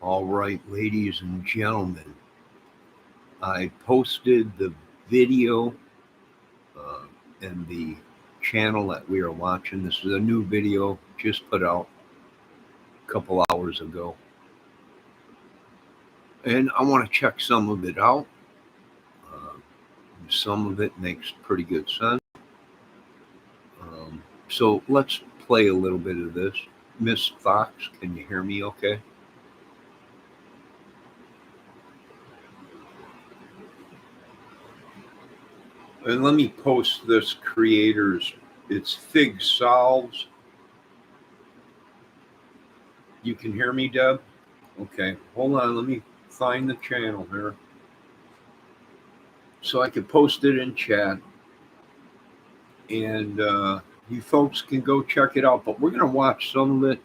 All right, ladies and gentlemen, I posted the video uh, and the channel that we are watching. This is a new video just put out a couple hours ago. And I want to check some of it out. Uh, some of it makes pretty good sense. So let's play a little bit of this. Miss Fox, can you hear me okay? And let me post this creator's, it's Fig Solves. You can hear me, Deb? Okay, hold on, let me find the channel here. So I can post it in chat. And you folks can go check it out. But we're going to watch some of it.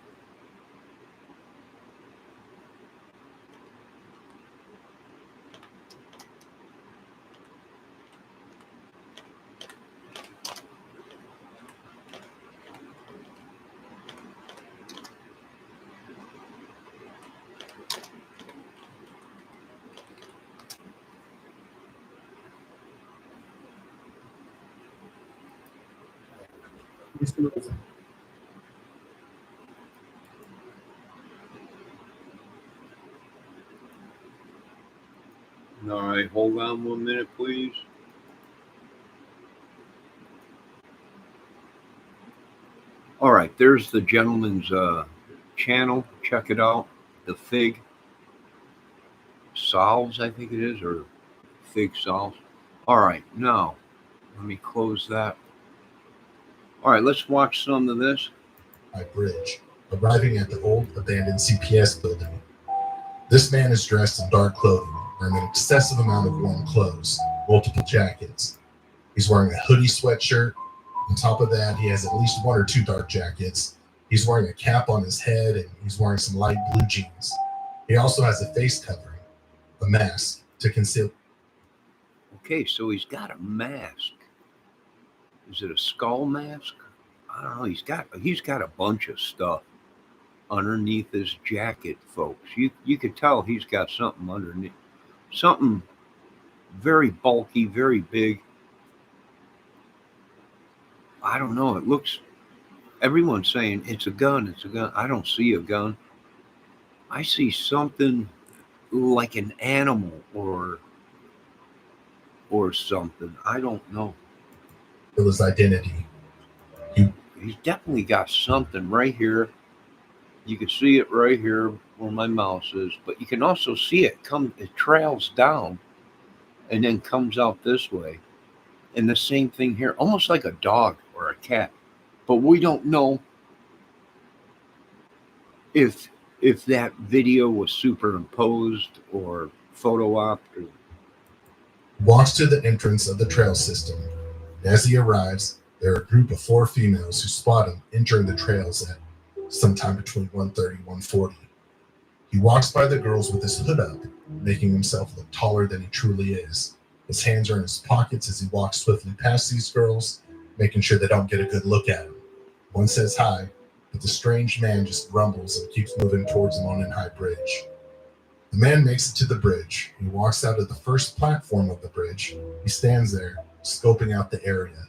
All right, hold on 1 minute, please. All right, there's the gentleman's channel. Check it out. The Fig Solves, I think it is, or Fig Solves. All right, now let me close that. All right, let's watch some of this. Bridge, arriving at the old abandoned CPS building. This man is dressed in dark clothing, wearing an excessive amount of warm clothes, multiple jackets. He's wearing a hoodie sweatshirt. On top of that, he has at least one or two dark jackets. He's wearing a cap on his head, and he's wearing some light blue jeans. He also has a face covering, a mask to conceal. Okay, so he's got a mask. Is it a skull mask? I don't know. He's got a bunch of stuff underneath his jacket, folks. You could tell he's got something underneath, something very bulky, very big. I don't know. It looks. Everyone's saying it's a gun. It's a gun. I don't see a gun. I see something like an animal or something. I don't know. His identity. He's definitely got something right here. You can see it right here where my mouse is, but you can also see it trails down and then comes out this way. And the same thing here, almost like a dog or a cat. But we don't know if that video was superimposed or photo opped. Walks to the entrance of the trail system. As he arrives, there are a group of 4 females who spot him entering the trails at sometime between 1:30 and 1:40. He walks by the girls with his hood up, making himself look taller than he truly is. His hands are in his pockets as he walks swiftly past these girls, making sure they don't get a good look at him. One says hi, but the strange man just grumbles and keeps moving towards Monon High Bridge. The man makes it to the bridge. He walks out of the first platform of the bridge. He stands there, scoping out the area,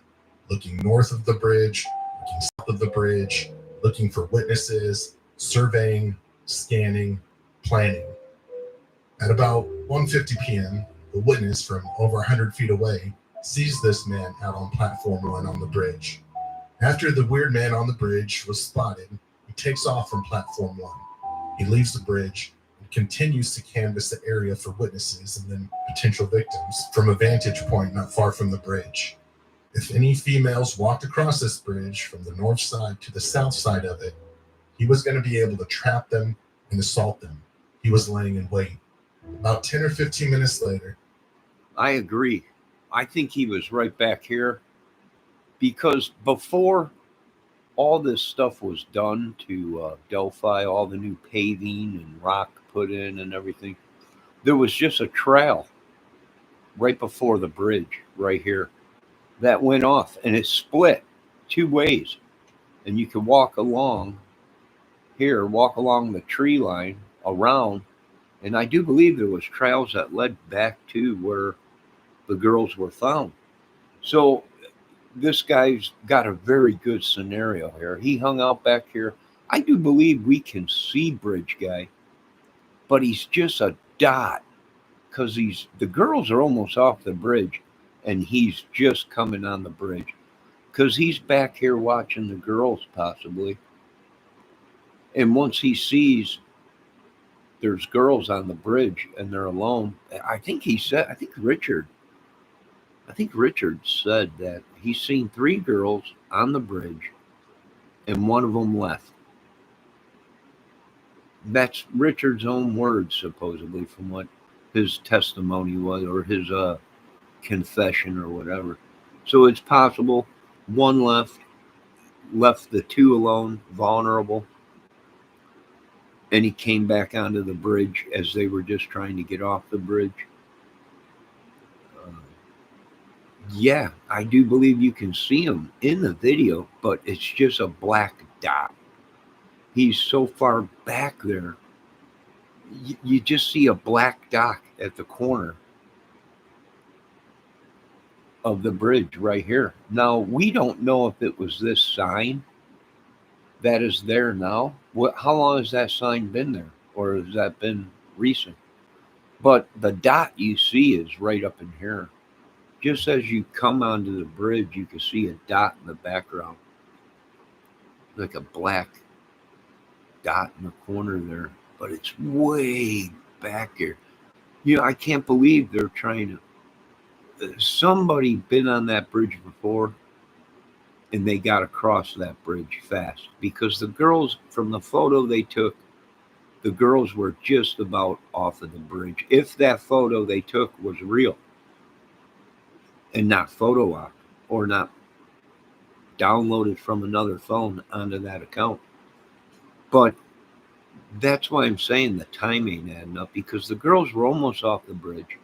looking north of the bridge, looking south of the bridge, looking for witnesses, surveying, scanning, planning. At about 1:50 p.m., the witness from over 100 feet away sees this man out on platform 1 on the bridge. After the weird man on the bridge was spotted, he takes off from platform 1. He leaves the bridge and continues to canvass the area for witnesses and then potential victims from a vantage point not far from the bridge. If any females walked across this bridge from the north side to the south side of it, he was going to be able to trap them and assault them. He was laying in wait. About 10 or 15 minutes later. I agree. I think he was right back here because before all this stuff was done to Delphi, all the new paving and rock put in and everything, there was just a trail right before the bridge right here that went off, and it split 2 ways. And you could walk along here, walk along the tree line around, And I do believe there was trails that led back to where the girls were found. So this guy's got a very good scenario here. He hung out back here. I do believe we can see Bridge Guy, but he's just a dot because the girls are almost off the bridge and he's just coming on the bridge because he's back here watching the girls possibly. And once he sees there's girls on the bridge and they're alone, I think Richard said that he's seen 3 girls on the bridge and one of them left. That's Richard's own words, supposedly, from what his testimony was or his confession or whatever. So it's possible one left the 2 alone, vulnerable, and he came back onto the bridge as they were just trying to get off the bridge. Yeah, I do believe you can see him in the video, but it's just a black dot. He's so far back there. You just see a black dot at the corner of the bridge right here. Now, we don't know if it was this sign that is there now. How long has that sign been there? Or has that been recent? But the dot you see is right up in here. Just as you come onto the bridge, you can see a dot in the background. Like a black dot in the corner there. But it's way back here. I can't believe they're trying to... Somebody been on that bridge before and they got across that bridge fast. Because the girls, from the photo they took, the girls were just about off of the bridge. If that photo they took was real. And not photo op or not downloaded from another phone onto that account. But that's why I'm saying the timing adding up, because the girls were almost off the bridge.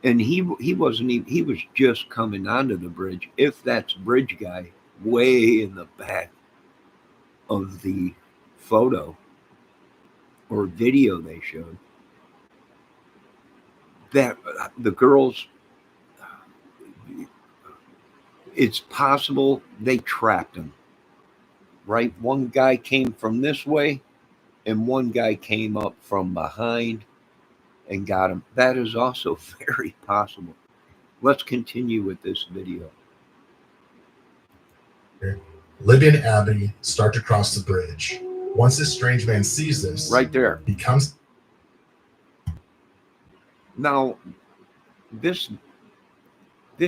And he wasn't even, he was just coming onto the bridge. If that's Bridge Guy way in the back of the photo or video they showed, that the girls, it's possible they trapped him, right? One guy came from this way and one guy came up from behind and got him. That is also very possible. Let's continue with this video. Libby and Abby start to cross the bridge. Once this strange man sees this, right there, he comes. Now, this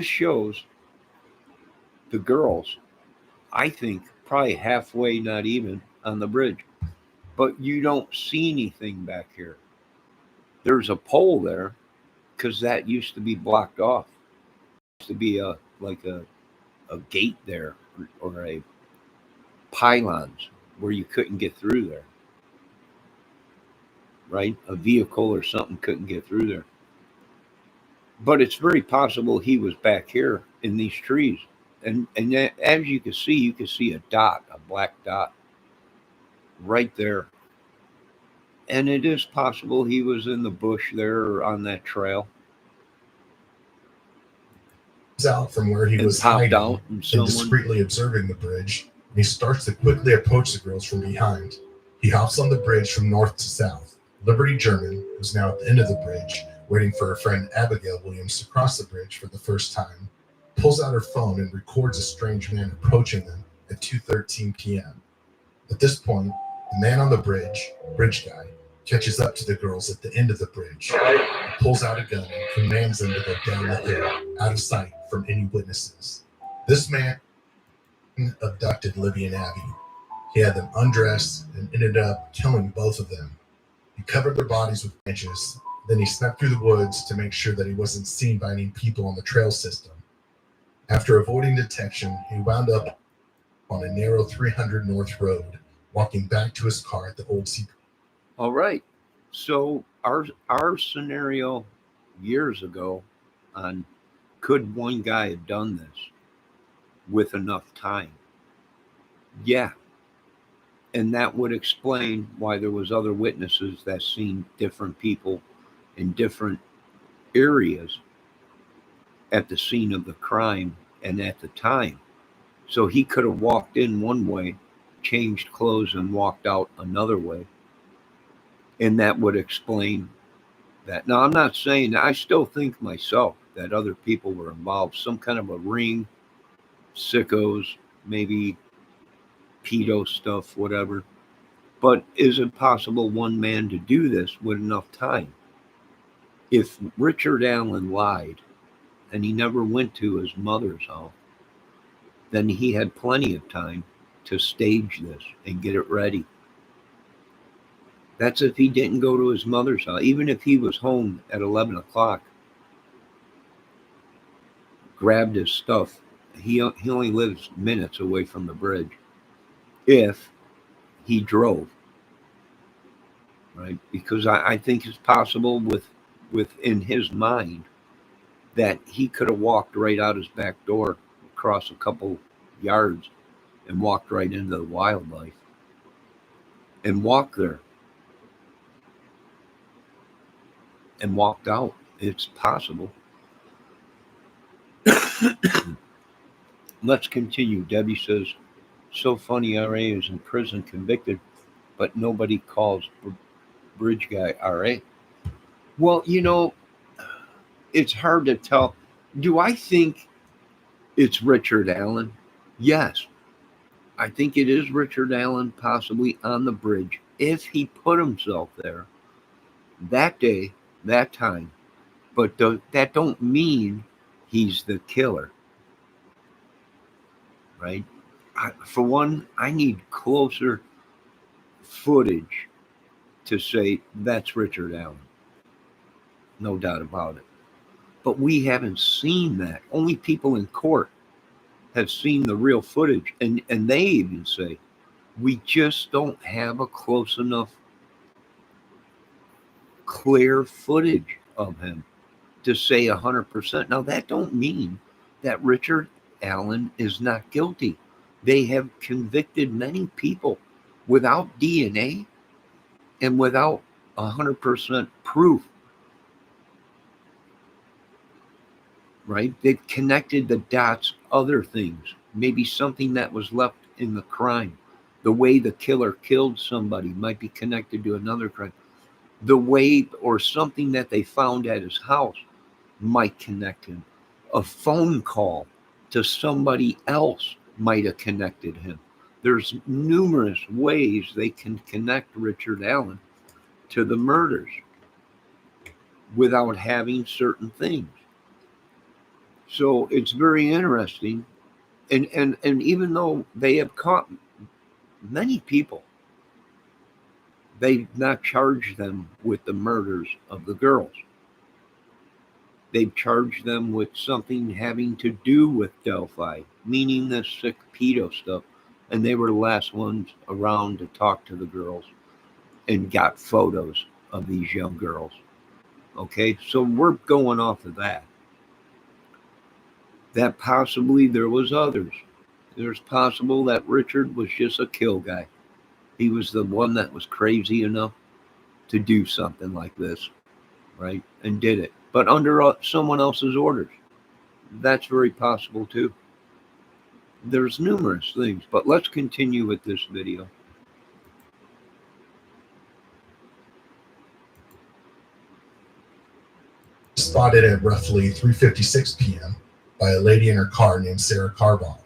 shows the girls, I think, probably halfway, not even, on the bridge. But you don't see anything back here. There's a pole there because that used to be blocked off. It used to be a gate there or a pylons where you couldn't get through there. Right? A vehicle or something couldn't get through there. But it's very possible he was back here in these trees. And as you can see a dot, a black dot right there. And it is possible he was in the bush there or on that trail. Out from where he was hiding out and discreetly observing the bridge, and he starts to quickly approach the girls from behind. He hops on the bridge from north to south. Liberty German, who's now at the end of the bridge, waiting for her friend Abigail Williams to cross the bridge for the first time, pulls out her phone and records a strange man approaching them at 2:13 p.m. At this point, the man on the bridge, Bridge Guy, catches up to the girls at the end of the bridge. He pulls out a gun and commands them to go down the hill, out of sight from any witnesses. This man abducted Libby and Abby. He had them undressed and ended up killing both of them. He covered their bodies with branches. Then he snuck through the woods to make sure that he wasn't seen by any people on the trail system. After avoiding detection, he wound up on a narrow 300 North Road, walking back to his car at the old secret. All right. So our scenario years ago on could one guy have done this with enough time? Yeah. And that would explain why there was other witnesses that seen different people in different areas at the scene of the crime and at the time. So he could have walked in one way, changed clothes, and walked out another way. And that would explain that. Now, I'm not saying, I still think myself that other people were involved, some kind of a ring, sickos, maybe pedo stuff, whatever. But is it possible one man to do this with enough time? If Richard Allen lied and he never went to his mother's house, then he had plenty of time to stage this and get it ready. That's if he didn't go to his mother's house. Even if he was home at 11 o'clock, grabbed his stuff, he only lives minutes away from the bridge. If he drove, right? Because I think it's possible within his mind that he could have walked right out his back door, across a couple yards, and walked right into the wildlife and walked there and walked out. It's possible. Let's continue. Debbie says, so funny, RA is in prison convicted, but nobody calls bridge guy RA. Well, it's hard to tell. Do I think it's Richard Allen? Yes. I think it is Richard Allen, possibly on the bridge, if he put himself there that day, that time. But that don't mean he's the killer, right? For one, I need closer footage to say that's Richard Allen. No doubt about it. But we haven't seen that. Only people in court have seen the real footage. And they even say, we just don't have a close enough, clear footage of him to say 100%. Now, that don't mean that Richard Allen is not guilty. They have convicted many people without DNA and without 100% proof, right? They've connected the dots, other things, maybe something that was left in the crime. The way the killer killed somebody might be connected to another crime. The way, or something that they found at his house might connect him. A phone call to somebody else might have connected him. There's numerous ways they can connect Richard Allen to the murders without having certain things. So it's very interesting. And even though they have caught many people, they've not charged them with the murders of the girls. They've charged them with something having to do with Delphi, meaning the sick pedo stuff. And they were the last ones around to talk to the girls and got photos of these young girls. Okay, so we're going off of that. That possibly there was others. There's possible that Richard was just a kill guy. He was the one that was crazy enough to do something like this, right? And did it. But under someone else's orders. That's very possible too. There's numerous things, but let's continue with this video. Spotted at roughly 3:56 p.m. by a lady in her car named Sarah Carball.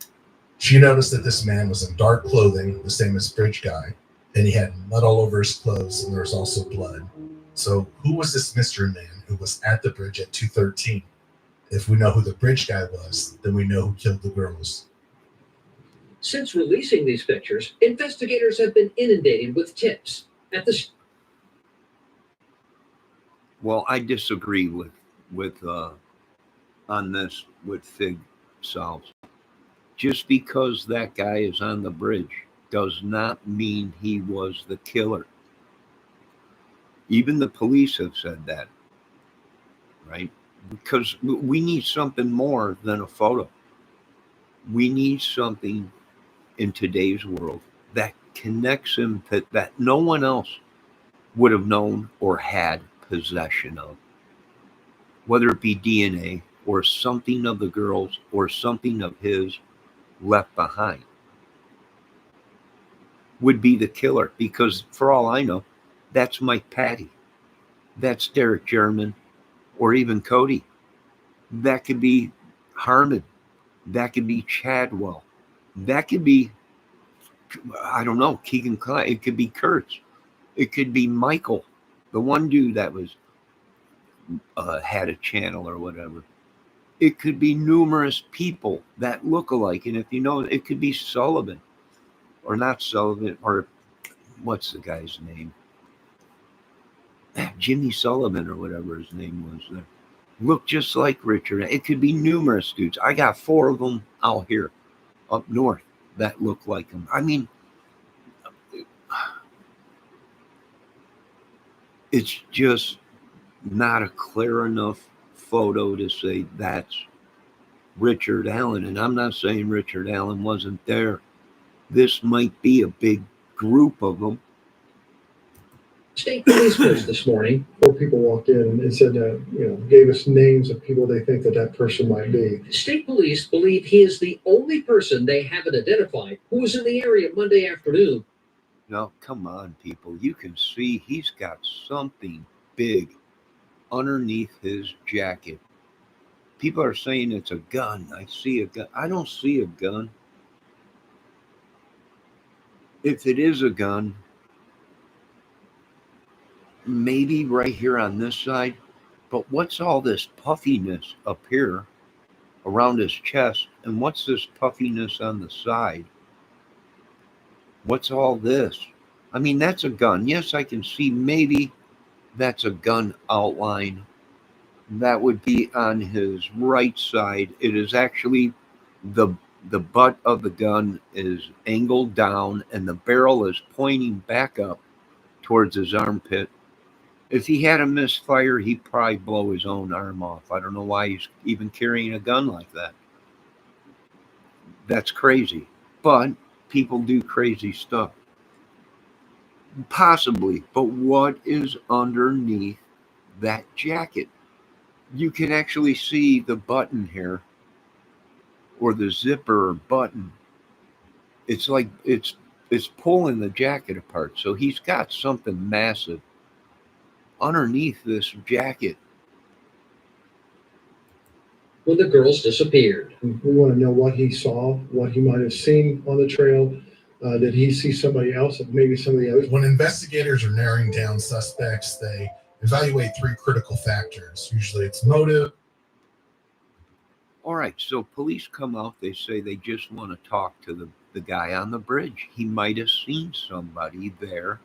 She noticed that this man was in dark clothing, the same as Bridge Guy, and he had mud all over his clothes, and there was also blood. So who was this mystery man who was at the bridge at 2:13? If we know who the Bridge Guy was, then we know who killed the girls. Since releasing these pictures, investigators have been inundated with tips at the. Well, I disagree with on this with Fig Solves. Just because that guy is on the bridge does not mean he was the killer. Even the police have said that, right? Because we need something more than a photo. We need something in today's world that connects him that no one else would have known or had possession of, whether it be DNA or something of the girls or something of his left behind, would be the killer. Because for all I know, that's Mike Patty, that's Derek German, or even Cody. That could be Harmon, that could be Chadwell, that could be, I don't know, Keegan Klein, it could be Kurtz, it could be Michael, the one dude that was had a channel or whatever. It could be numerous people that look alike. And if you know, it could be Sullivan, or not Sullivan, or what's the guy's name? Jimmy Sullivan, or whatever his name was there. Look just like Richard. It could be numerous dudes. I got 4 of them out here up north that look like him. I mean, it's just not a clear enough photo to say that's Richard Allen. And I'm not saying Richard Allen wasn't there. This might be a big group of them. State police force this morning. 4 people walked in and said, gave us names of people they think that person might be. State police believe he is the only person they haven't identified who was in the area Monday afternoon. Now, come on, people. You can see he's got something big underneath his jacket. People are saying it's a gun. I see a gun. I don't see a gun. If it is a gun, maybe right here on this side. But what's all this puffiness up here around his chest? And what's this puffiness on the side? What's all this? I mean, that's a gun. Yes, I can see maybe that's a gun outline. That would be on his right side. It is actually the butt of the gun is angled down and the barrel is pointing back up towards his armpit. If he had a misfire, he'd probably blow his own arm off. I don't know why he's even carrying a gun like that. That's crazy. But people do crazy stuff. Possibly. But what is underneath that jacket? You can actually see the button here, or the zipper or button. It's like it's pulling the jacket apart. So he's got something massive underneath this jacket. When the girls disappeared. We want to know what he saw, what he might have seen on the trail. Did he see somebody else, maybe some of the others? When investigators are narrowing down suspects, they evaluate 3 critical factors. Usually it's motive. All right, so police come out. They say they just want to talk to the guy on the bridge. He might have seen somebody there,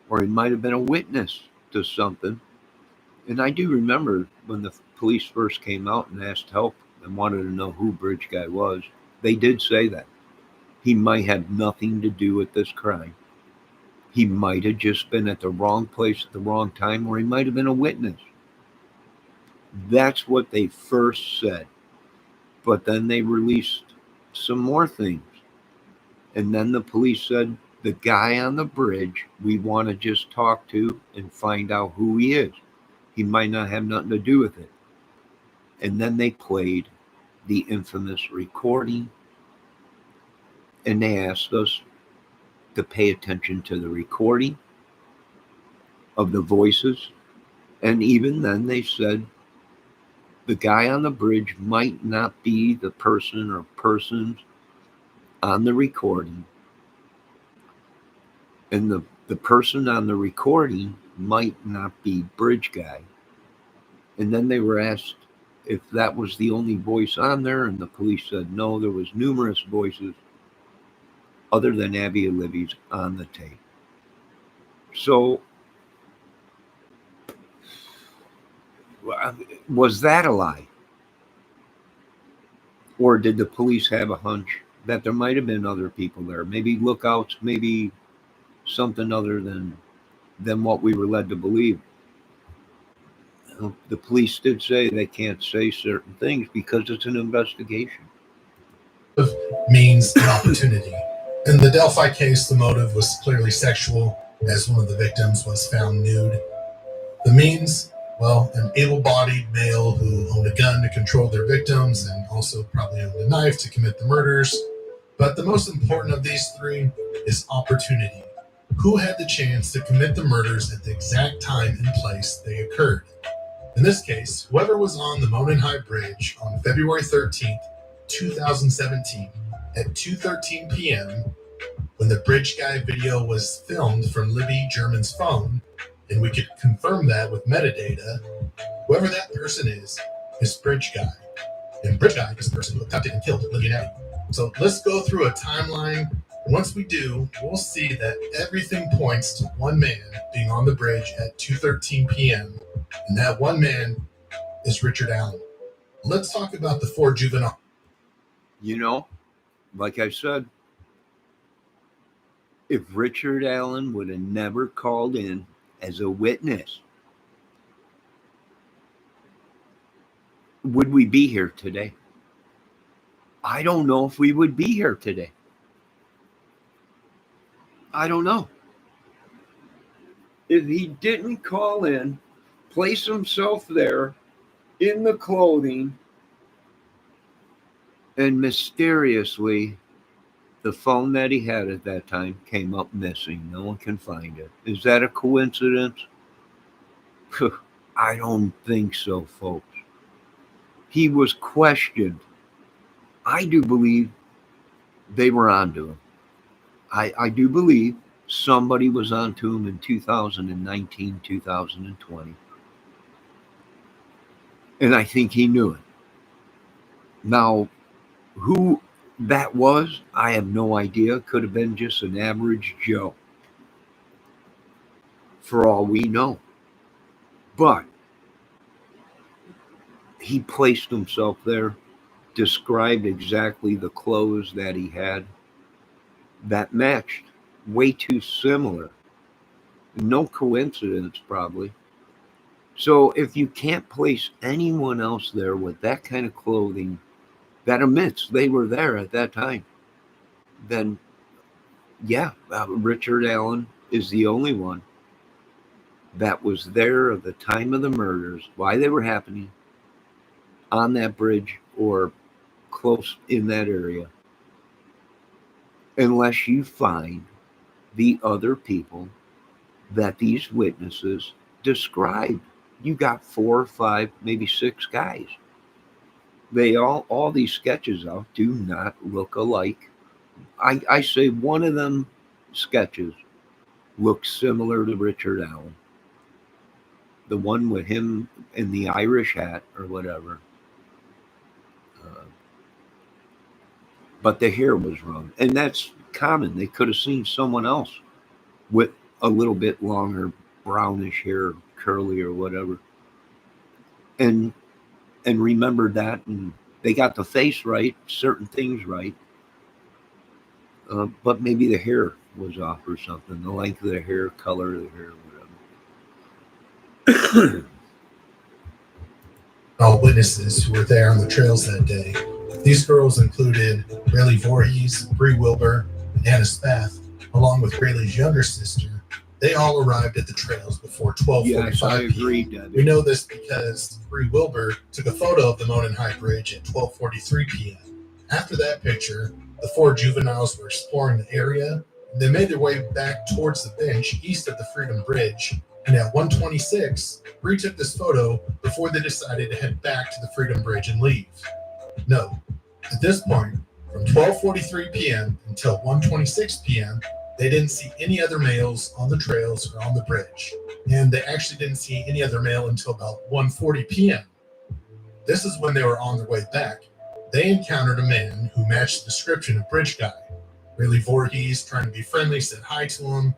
or he might have been a witness to something. And I do remember when the police first came out and asked help and wanted to know who Bridge Guy was, they did say that. He might have nothing to do with this crime. He might have just been at the wrong place at the wrong time, or he might have been a witness. That's what they first said. But then they released some more things. And then the police said, the guy on the bridge, we want to just talk to and find out who he is. He might not have nothing to do with it. And then they played the infamous recording. And they asked us to pay attention to the recording of the voices. And even then they said the guy on the bridge might not be the person or persons on the recording. And the person on the recording might not be Bridge Guy. And then they were asked if that was the only voice on there, and the police said no, there was numerous voices other than Abby Libby's on the tape. So was that a lie? Or did the police have a hunch that there might have been other people there? Maybe lookouts, maybe something other than what we were led to believe. The police did say they can't say certain things because it's an investigation. Means an opportunity. In the Delphi case, the motive was clearly sexual, as one of the victims was found nude. The means, well, an able-bodied male who owned a gun to control their victims and also probably owned a knife to commit the murders. But the most important of these three is opportunity. Who had the chance to commit the murders at the exact time and place they occurred? In this case, whoever was on the Monon High Bridge on February 13th, 2017 at 2:13 p.m. when the bridge guy video was filmed from Libby German's phone, and we could confirm that with metadata, whoever that person is Bridge Guy. And Bridge Guy is the person who abducted and killed Libby and Abby. So let's go through a timeline. And once we do, we'll see that everything points to one man being on the bridge at 2:13 p.m. And that one man is Richard Allen. Let's talk about the four juvenile. You know, like I said, if Richard Allen would have never called in as a witness, would we be here today? I don't know if we would be here today. I don't know. If he didn't call in, place himself there in the clothing, and mysteriously, the phone that he had at that time came up missing. No one can find it. Is that a coincidence? I don't think so, folks. He was questioned. I do believe they were onto him. I do believe somebody was onto him in 2019, 2020. And I think he knew it. Now, who that was, I have no idea. Could have been just an average Joe, for all we know. But he placed himself there, described exactly the clothes that he had that matched, way too similar. No coincidence, probably. So if you can't place anyone else there with that kind of clothing that admits they were there at that time, then yeah, Richard Allen is the only one that was there at the time of the murders, why they were happening, on that bridge or close in that area, unless you find the other people that these witnesses described. You got 4 or 5, maybe 6 guys. They all these sketches out do not look alike. I say one of them sketches looks similar to Richard Allen. The one with him in the Irish hat or whatever. But the hair was wrong. And that's common. They could have seen someone else with a little bit longer brownish hair, curly or whatever. And remembered that, and they got the face right, certain things right. But maybe the hair was off or something. The length of the hair, color of the hair, whatever. All witnesses who were there on the trails that day. These girls included Rayleigh Voorhees, Bree Wilbur, and Anna Spath, along with Rayleigh's younger sister. They all arrived at the trails before 12:45 Yes, I p.m. agree. We know this because Bree Wilbur took a photo of the Monon High Bridge at 12:43 p.m. After that picture, the 4 juveniles were exploring the area. They made their way back towards the bench east of the Freedom Bridge, and at 1:26, Bree took this photo before they decided to head back to the Freedom Bridge and leave. No, at this point, from 12:43 p.m. until 1:26 p.m., they didn't see any other males on the trails or on the bridge. And they actually didn't see any other male until about 1:40 p.m. This is when they were on their way back. They encountered a man who matched the description of Bridge Guy. Rayleigh Voorhees, trying to be friendly, said hi to him.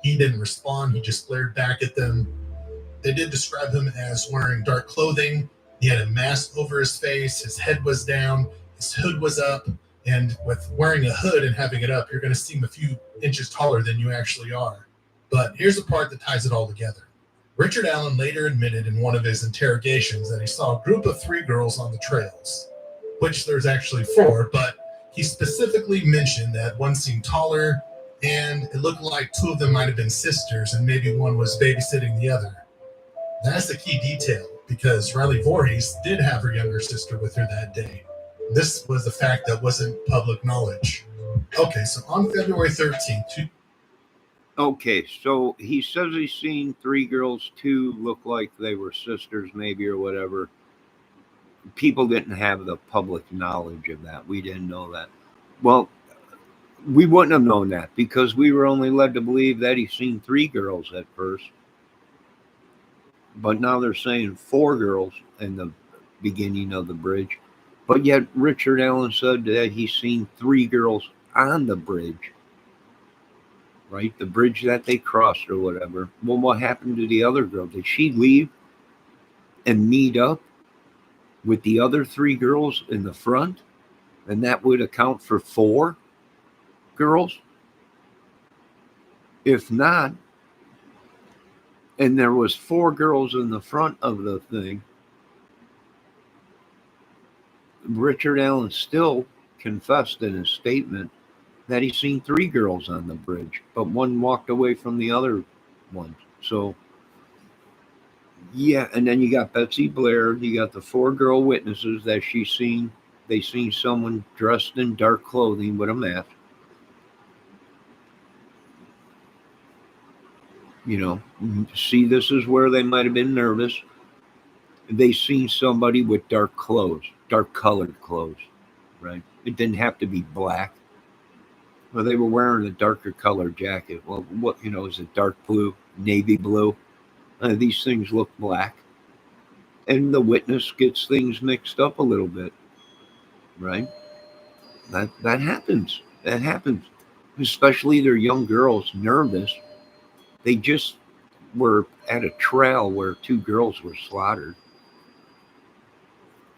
He didn't respond. He just glared back at them. They did describe him as wearing dark clothing. He had a mask over his face. His head was down. His hood was up. And with wearing a hood and having it up, you're going to seem a few inches taller than you actually are. But here's the part that ties it all together. Richard Allen later admitted in one of his interrogations that he saw a group of 3 girls on the trails, which there's actually 4, but he specifically mentioned that one seemed taller, and it looked like two of them might have been sisters, and maybe one was babysitting the other. That's the key detail, because Riley Voorhees did have her younger sister with her that day. This was a fact that wasn't public knowledge. Okay, so on February 13th, Okay, so he says he's seen 3 girls, 2 look like they were sisters, maybe, or whatever. People didn't have the public knowledge of that. We didn't know that. Well, we wouldn't have known that because we were only led to believe that he's seen 3 girls at first. But now they're saying 4 girls in the beginning of the bridge. But yet Richard Allen said that he's seen 3 girls on the bridge. Right? The bridge that they crossed or whatever. Well, what happened to the other girl? Did she leave and meet up with the other 3 girls in the front? And that would account for 4 girls? If not, and there was 4 girls in the front of the thing, Richard Allen still confessed in his statement that he's seen 3 girls on the bridge, but one walked away from the other one. So, yeah, and then you got Betsy Blair, you got the 4 girl witnesses that she's seen. They seen someone dressed in dark clothing with a mask. You know, see, this is where they might have been nervous. They seen somebody with dark clothes, dark colored clothes, right? It didn't have to be black. Well, they were wearing a darker colored jacket. Well, what, you know, is it dark blue, navy blue? These things look black. And the witness gets things mixed up a little bit, right? That happens. That happens. Especially they're young girls, nervous. They just were at a trail where 2 girls were slaughtered.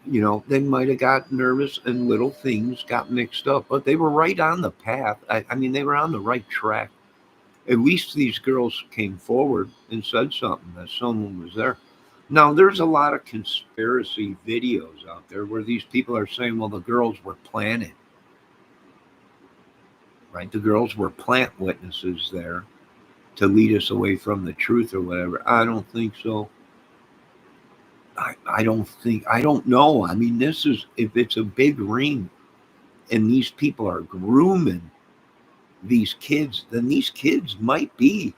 You know, they might have got nervous and little things got mixed up, but they were right on the path. I mean, they were on the right track. At least these girls came forward and said something, that someone was there. Now, there's a lot of conspiracy videos out there where these people are saying, well, the girls were planted. Right? The girls were plant witnesses there to lead us away from the truth or whatever. I don't think so. I don't know. I mean, this is, if it's a big ring and these people are grooming these kids, then these kids might be,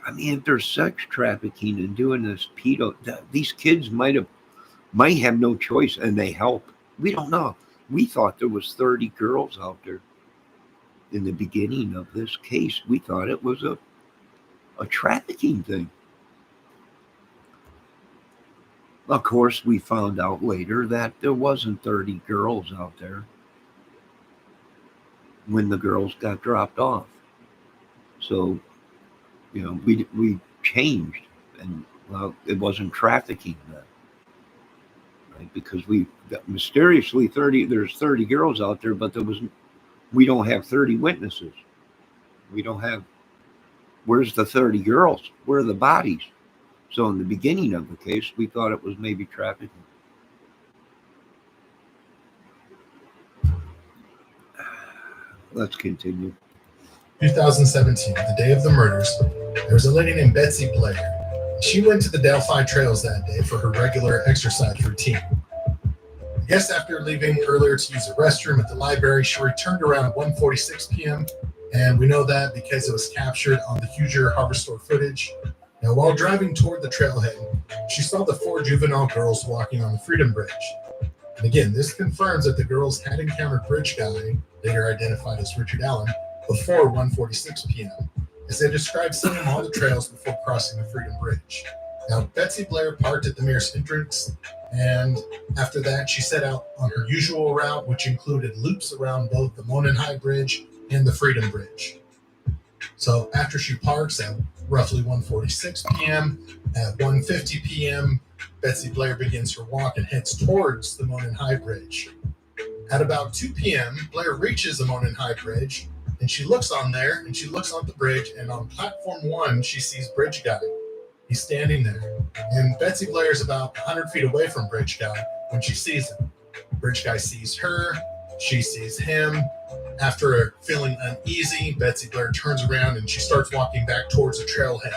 I mean, if they're sex trafficking and doing this pedo, these kids might have no choice, and they help. We don't know. We thought there was 30 girls out there in the beginning of this case. We thought it was a trafficking thing. Of course, we found out later that there wasn't 30 girls out there when the girls got dropped off. So, you know, we changed, and well, it wasn't trafficking then, right? Because we got mysteriously there's 30 girls out there, but we don't have 30 witnesses. We don't have, where's the 30 girls? Where are the bodies? So in the beginning of the case, we thought it was maybe trafficking. Let's continue. 2017, the day of the murders, there was a lady named Betsy Blair. She went to the Delphi Trails that day for her regular exercise routine. I guess after leaving earlier to use the restroom at the library, she returned around 1:46 p.m. And we know that because it was captured on the Hoosier Harbor Store footage. Now, while driving toward the trailhead, she saw the 4 juvenile girls walking on the Freedom Bridge. And again, this confirms that the girls had encountered Bridge Guy, later identified as Richard Allen, before 1:46 p.m., as they described seeing him on the trails before crossing the Freedom Bridge. Now, Betsy Blair parked at the nearest entrance, and after that, she set out on her usual route, which included loops around both the Monon High Bridge and the Freedom Bridge. So after she parks at roughly 1:46 p.m., at 1:50 p.m., Betsy Blair begins her walk and heads towards the Monon High Bridge. At about 2 p.m., Blair reaches the Monon High Bridge, and she looks on there, and she looks on the bridge, and on platform 1, she sees Bridge Guy. He's standing there, and Betsy Blair is about 100 feet away from Bridge Guy when she sees him. Bridge guy sees her. She sees him. After feeling uneasy, Betsy Blair turns around and she starts walking back towards the trailhead.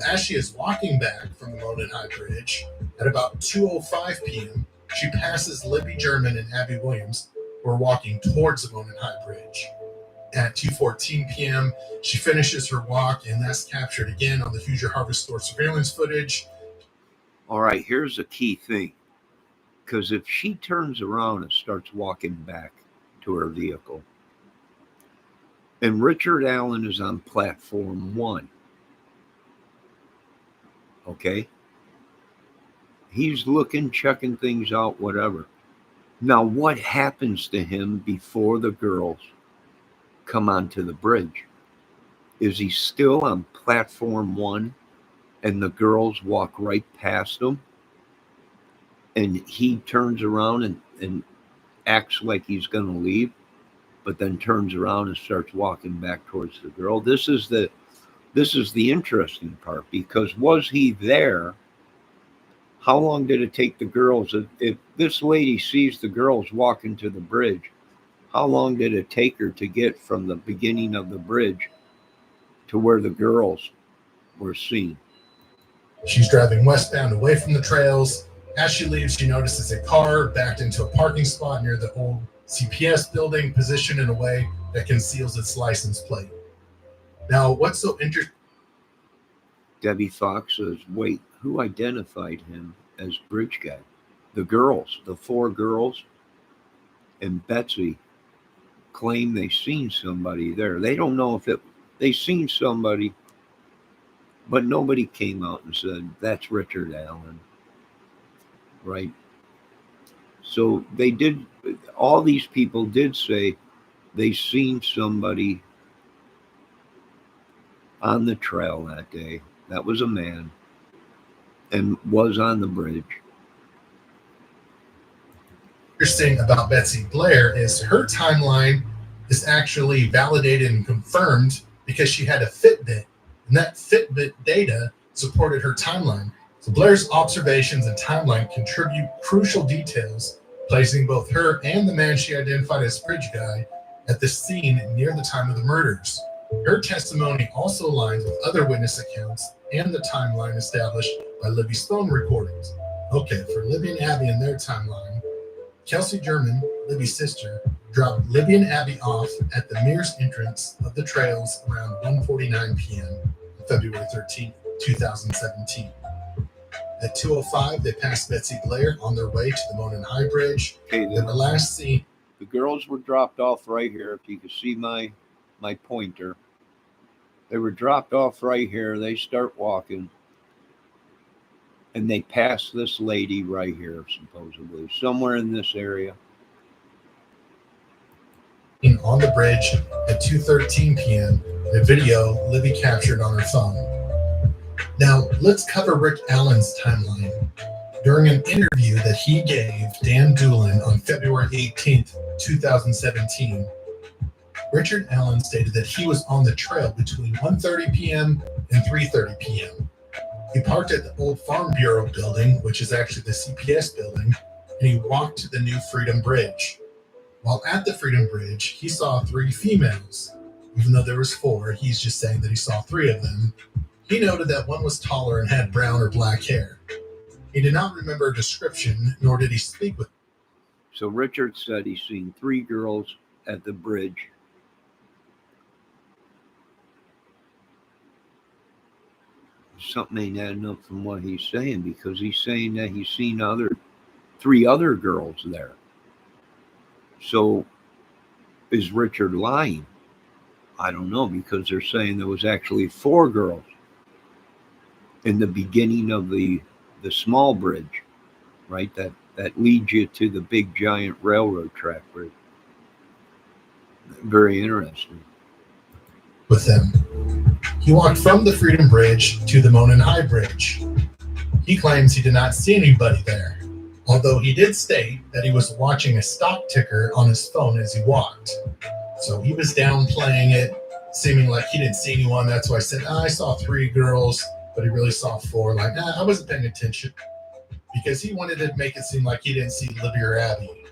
As she is walking back from the Monon High Bridge, at about 2:05 p.m., she passes Libby German and Abby Williams, who are walking towards the Monon High Bridge. At 2:14 p.m., she finishes her walk, and that's captured again on the Hoosier Harvest Store surveillance footage. All right, here's a key thing. Because if she turns around and starts walking back to her vehicle, and Richard Allen is on platform 1, okay? He's looking, checking things out, whatever. Now, what happens to him before the girls come onto the bridge? Is he still on platform 1 and the girls walk right past him and he turns around and acts like he's going to leave, but then turns around and starts walking back towards the girl? This is the interesting part, because was he there? How long did it take the girls? If this lady sees the girls walking to the bridge, how long did it take her to get from the beginning of the bridge to where the girls were seen? She's driving westbound away from the trails. As she leaves, she notices a car backed into a parking spot near the old CPS building, positioned in a way that conceals its license plate. Now, what's so interesting? Debbie Fox says, wait, who identified him as bridge guy? The girls, the 4 girls, and Betsy claim they seen somebody there. They don't know if they seen somebody, but nobody came out and said, that's Richard Allen, right? So they did, all these people did say they seen somebody on the trail that day. That was a man and was on the bridge. Interesting about Betsy Blair is her timeline is actually validated and confirmed because she had a Fitbit, and that Fitbit data supported her timeline. So Blair's observations and timeline contribute crucial details, placing both her and the man she identified as bridge guy at the scene near the time of the murders. Her testimony also aligns with other witness accounts and the timeline established by Libby's phone recordings. Okay, for Libby and Abby and their timeline, Kelsey German, Libby's sister, dropped Libby and Abby off at the Mears entrance of the trails around 1:49 p.m. on February 13, 2017. At 2:05, they passed Betsy Blair on their way to the Monon High Bridge. Okay, They were last seen. the girls were dropped off right here. If you can see my pointer, they were dropped off right here. They start walking, and they pass this lady right here, supposedly somewhere in this area. On the bridge at 2:13 p.m. in a video Libby captured on her phone. Now, let's cover Rick Allen's timeline. During an interview that he gave Dan Doolin on February 18th, 2017, Richard Allen stated that he was on the trail between 1:30 p.m. and 3:30 p.m. He parked at the old Farm Bureau building, which is actually the CPS building, and he walked to the new Freedom Bridge. While at the Freedom Bridge, he saw 3 females. Even though there was 4, he's just saying that he saw 3 of them. He noted that one was taller and had brown or black hair. He did not remember a description, nor did he speak with. So Richard said he's seen 3 girls at the bridge. Something ain't adding up from what he's saying, because he's saying that he's seen 3 other girls there. So is Richard lying? I don't know, because they're saying there was actually 4 girls in the beginning of the small bridge, right? That leads you to the big giant railroad track bridge. Very interesting. With them. He walked from the Freedom Bridge to the Monon High Bridge. He claims he did not see anybody there, although he did state that he was watching a stock ticker on his phone as he walked. So he was downplaying it, seeming like he didn't see anyone. That's why I said, I saw 3 girls, but he really saw 4. Like, I wasn't paying attention, because he wanted to make it seem like he didn't see Libby or Abby.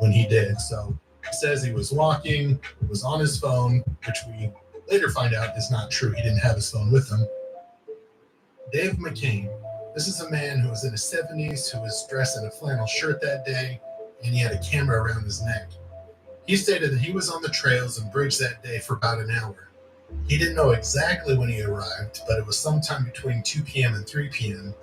when he did. So he says he was walking, was on his phone, which we later find out is not true. He didn't have his phone with him. Dave McCain. This is a man who was in his 70s, who was dressed in a flannel shirt that day, and he had a camera around his neck. He stated that he was on the trails and bridge that day for about an hour. He didn't know exactly when he arrived, but it was sometime between 2 p.m. and 3 p.m.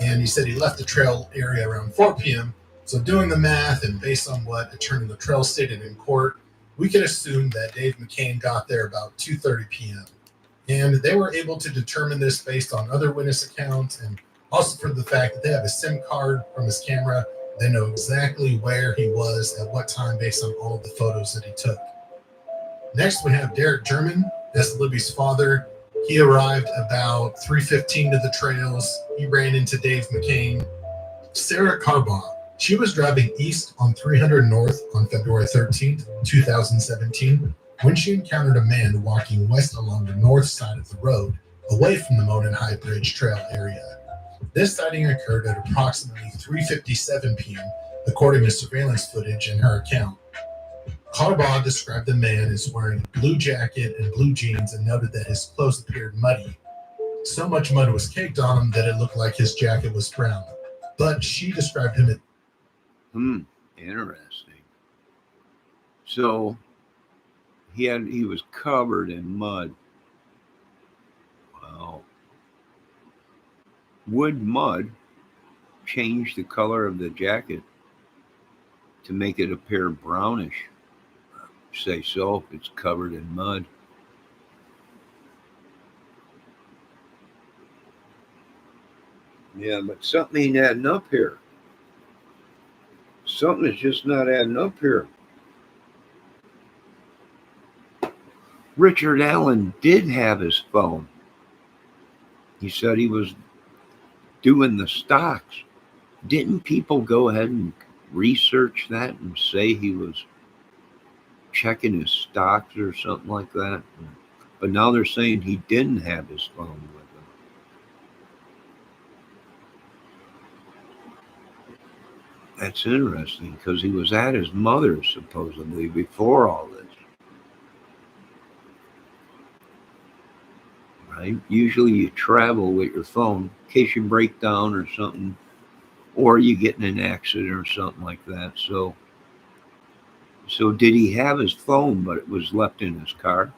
And he said he left the trail area around 4 p.m. So doing the math and based on what Attorney Luttrell stated in court, we can assume that Dave McCain got there about 2:30 p.m. And they were able to determine this based on other witness accounts and also for the fact that they have a SIM card from his camera. They know exactly where he was at what time based on all of the photos that he took. Next, we have Derek German. That's Libby's father. He arrived about 3:15 to the trails. He ran into Dave McCain. Sarah Carbaugh. She was driving east on 300 North on February 13th, 2017, when she encountered a man walking west along the north side of the road, away from the Monon High Bridge Trail area. This sighting occurred at approximately 3:57 p.m., according to surveillance footage in her account. Carbaugh described the man as wearing a blue jacket and blue jeans and noted that his clothes appeared muddy. So much mud was caked on him that it looked like his jacket was brown. But she described him as Interesting. So he was covered in mud. Wow. Would mud change the color of the jacket to make it appear brownish? Say so if it's covered in mud. Yeah, but something ain't adding up here. Something is just not adding up here. Richard Allen did have his phone. He said he was doing the stocks. Didn't people go ahead and research that and say he was checking his stocks or something like that? But now they're saying he didn't have his phone with him. That's interesting because he was at his mother's supposedly before all this. Right? Usually you travel with your phone in case you break down or something, or you get in an accident or something like that. So did he have his phone, but it was left in his car?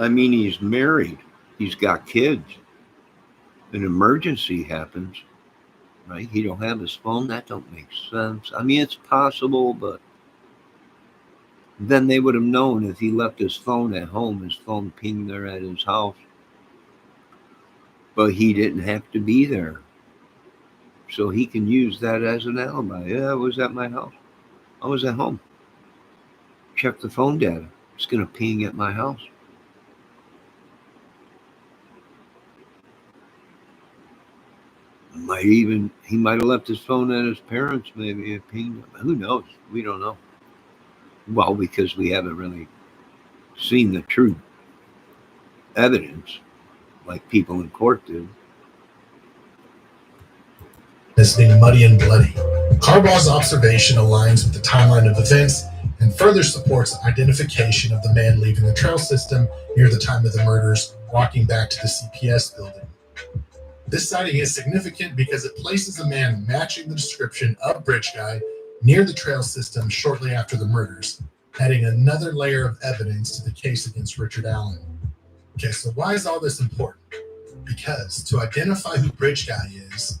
I mean, he's married. He's got kids. An emergency happens, right? He don't have his phone. That don't make sense. I mean, it's possible, but then they would have known if he left his phone at home, his phone pinged there at his house. But he didn't have to be there. So he can use that as an alibi. Yeah, I was at my house. I was at home. Check the phone data. It's going to ping at my house. He might have left his phone at his parents, maybe it pinged him. Who knows? We don't know. Well, because we haven't really seen the true evidence like people in court did. as being muddy and bloody. Carbaugh's observation aligns with the timeline of events and further supports identification of the man leaving the trail system near the time of the murders, walking back to the CPS building. This sighting is significant because it places a man matching the description of Bridge Guy near the trail system shortly after the murders, adding another layer of evidence to the case against Richard Allen. Okay, so why is all this important? Because to identify who Bridge Guy is,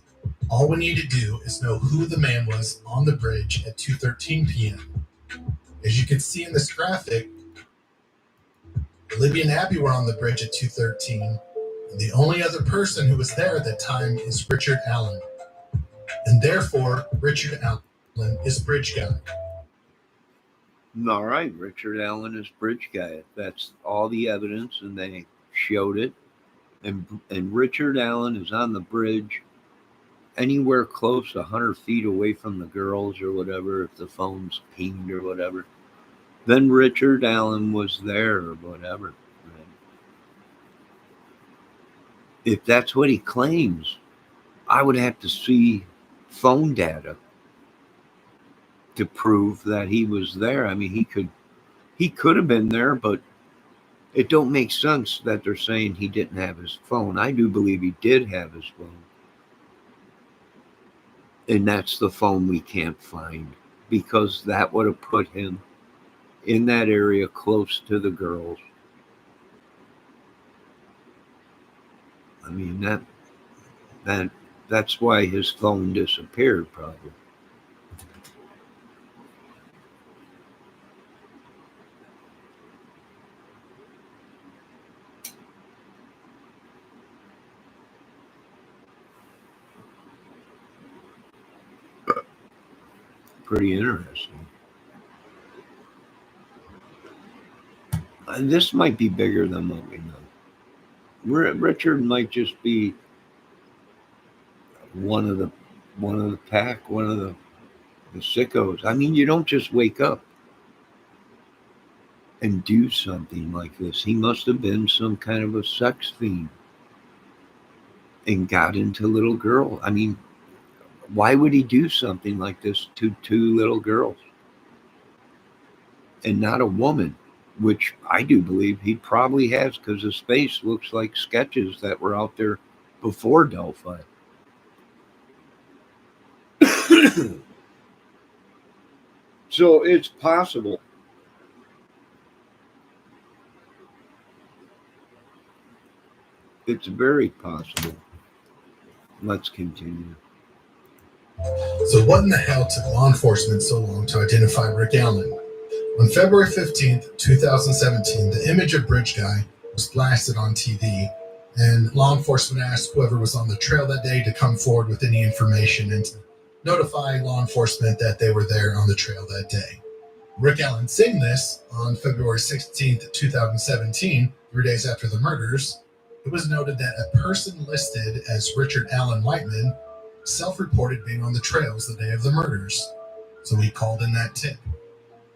all we need to do is know who the man was on the bridge at 2:13 p.m. As you can see in this graphic, Libby and Abby were on the bridge at 2:13, and the only other person who was there at that time is Richard Allen. And therefore, Richard Allen is Bridge Guy. All right, Richard Allen is Bridge Guy. That's all the evidence, and they showed it. And Richard Allen is on the bridge anywhere close 100 feet away from the girls or whatever, if the phone's pinged or whatever. Then Richard Allen was there or whatever. if that's what he claims, I would have to see phone data to prove that he was there. I mean, he could have been there, but it don't make sense that they're saying he didn't have his phone. I do believe he did have his phone. And that's the phone we can't find, because that would have put him in that area close to the girls. I mean, that's why his phone disappeared, probably. Pretty interesting. This might be bigger than what we know. Richard might just be one of the pack, one of the sickos. I mean, you don't just wake up and do something like this. He must have been some kind of a sex fiend and got into little girl. I mean, why would he do something like this to two little girls and not a woman? Which I do believe he probably has, because his face looks like sketches that were out there before Delphi. So it's possible. It's very possible. Let's continue. So what in the hell took law enforcement so long to identify Rick Allen? On February 15th, 2017, the image of Bridge Guy was blasted on TV, and law enforcement asked whoever was on the trail that day to come forward with any information and to notify law enforcement that they were there on the trail that day. Rick Allen saying this on February 16th, 2017, 3 days after the murders. It was noted that a person listed as Richard Allen Whiteman self-reported being on the trails the day of the murders, so he called in that tip.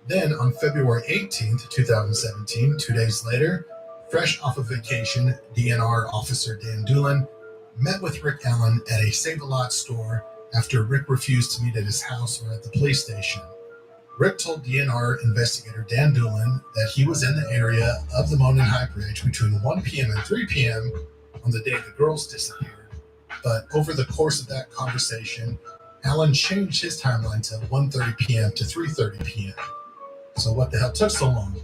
Then on February 18th, 2017, 2 days later, fresh off of vacation, DNR officer Dan Doolin met with Rick Allen at a Save-A-Lot store after Rick refused to meet at his house or at the police station. Rick told DNR investigator Dan Doolin that he was in the area of the Monon High Bridge between 1 p.m. and 3 p.m. on the day the girls disappeared. But over the course of that conversation, Allen changed his timeline to 1:30 p.m. to 3:30 p.m. So what the hell took so long?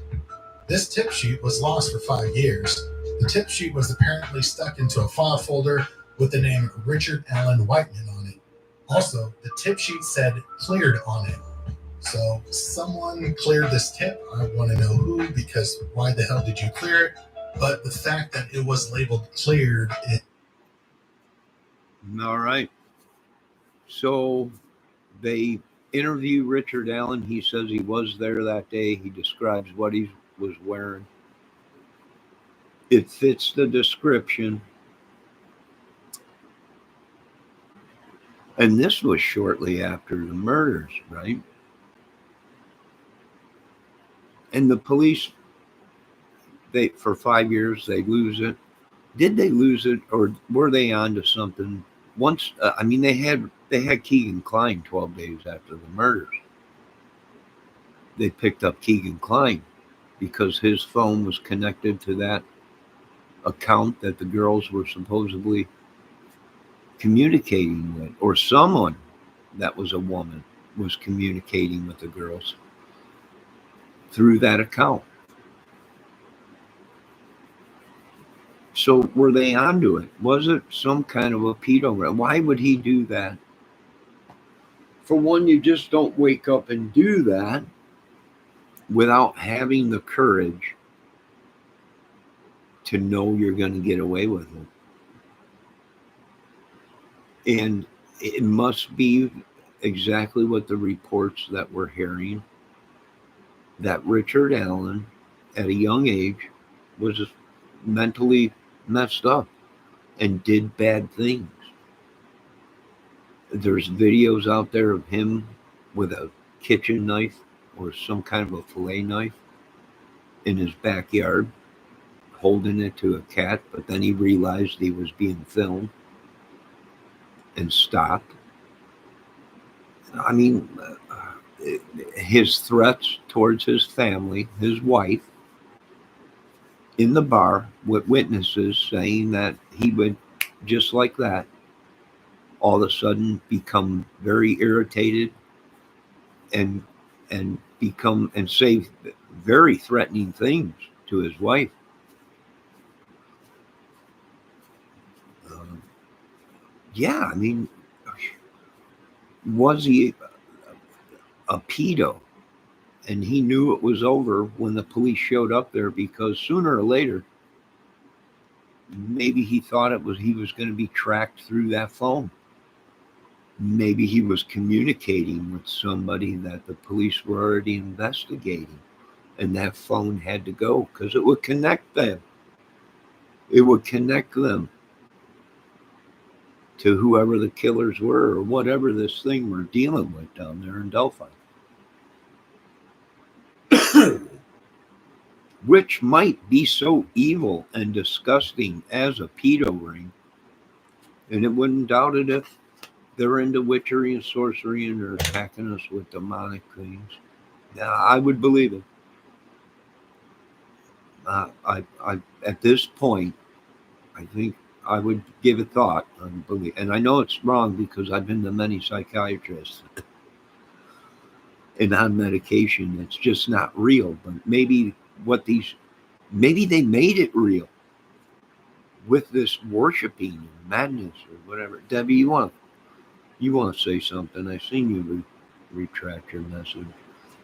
This tip sheet was lost for 5 years. The tip sheet was apparently stuck into a file folder with the name Richard Allen Whiteman on it. Also, the tip sheet said cleared on it. So someone cleared this tip. I want to know who, because why the hell did you clear it? But the fact that it was labeled cleared, All right. So they interview Richard Allen. He says he was there that day. He describes what he was wearing. It fits the description. And this was shortly after the murders, right? And the police, for 5 years, they lose it. Did they lose it, or were they onto something? Once, I mean, they had Keegan Kline 12 days after the murders. They picked up Keegan Kline because his phone was connected to that account that the girls were supposedly communicating with, or someone that was a woman was communicating with the girls through that account. So were they onto it? Was it some kind of a pedo? Why would he do that? For one, you just don't wake up and do that without having the courage to know you're going to get away with it. And it must be exactly what the reports that we're hearing, that Richard Allen, at a young age, was mentally messed up and did bad things. There's videos out there of him with a kitchen knife or some kind of a fillet knife in his backyard, holding it to a cat, but then he realized he was being filmed and stopped. I mean, his threats towards his family, his wife, in the bar with witnesses saying that he would, just like that, all of a sudden become very irritated and become and say very threatening things to his wife. Yeah, I mean, was he a pedo? And he knew it was over when the police showed up there, because sooner or later, maybe he thought he was going to be tracked through that phone. Maybe he was communicating with somebody that the police were already investigating, and that phone had to go because it would connect them. It would connect them to whoever the killers were or whatever this thing we're dealing with down there in Delphi. Which might be so evil and disgusting as a pedo ring, and it wouldn't doubt it if they're into witchery and sorcery and they're attacking us with demonic things. Yeah, I would believe it. I at this point, I think I would give it thought and believe. And I know it's wrong because I've been to many psychiatrists and on medication. It's just not real. But maybe maybe they made it real with this worshiping and madness or whatever. Debbie, you want to say something? I've seen you retract your message.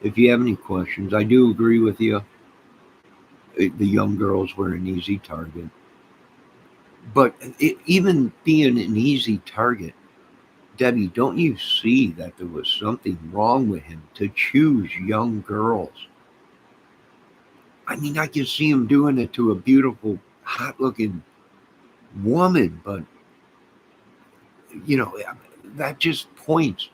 If you have any questions, I do agree with you. The young girls were an easy target. But even being an easy target, Debbie, don't you see that there was something wrong with him to choose young girls? I mean, I can see him doing it to a beautiful, hot-looking woman, but, that just points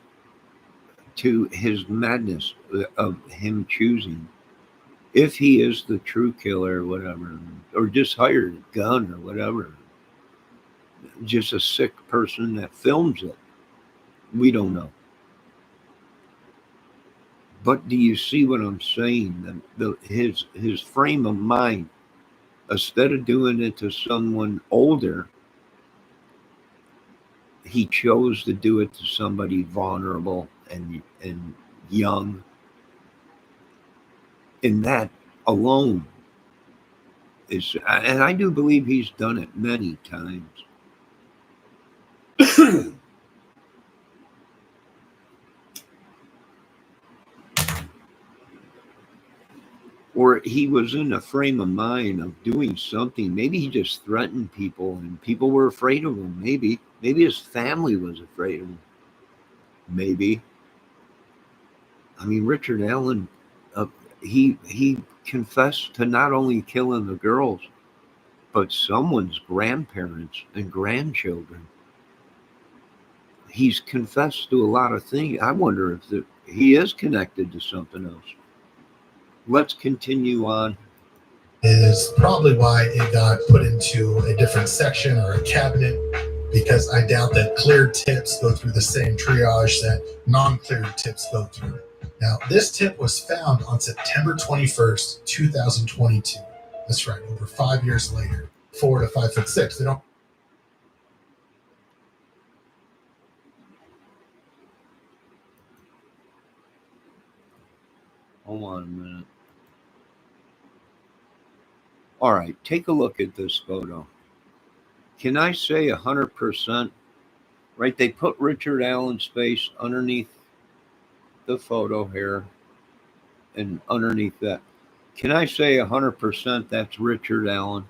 to his madness of him choosing, if he is the true killer or whatever, or just hired a gun or whatever, just a sick person that films it. We don't know. But do you see what I'm saying? His frame of mind, instead of doing it to someone older, he chose to do it to somebody vulnerable and young. And that alone is, and I do believe he's done it many times. Or he was in a frame of mind of doing something. Maybe he just threatened people and people were afraid of him. Maybe his family was afraid of him. Maybe. I mean, Richard Allen, he confessed to not only killing the girls, but someone's grandparents and grandchildren. He's confessed to a lot of things. I wonder if he is connected to something else. Let's continue on. Is probably why it got put into a different section or a cabinet, because I doubt that cleared tips go through the same triage that non-cleared tips go through. Now, this tip was found on September 21st, 2022. That's right, over 5 years later. 4 to 5'6". They don't. Hold on a minute. All right, take a look at this photo. Can I say 100%? Right, they put Richard Allen's face underneath the photo here and underneath that. Can I say 100% that's Richard Allen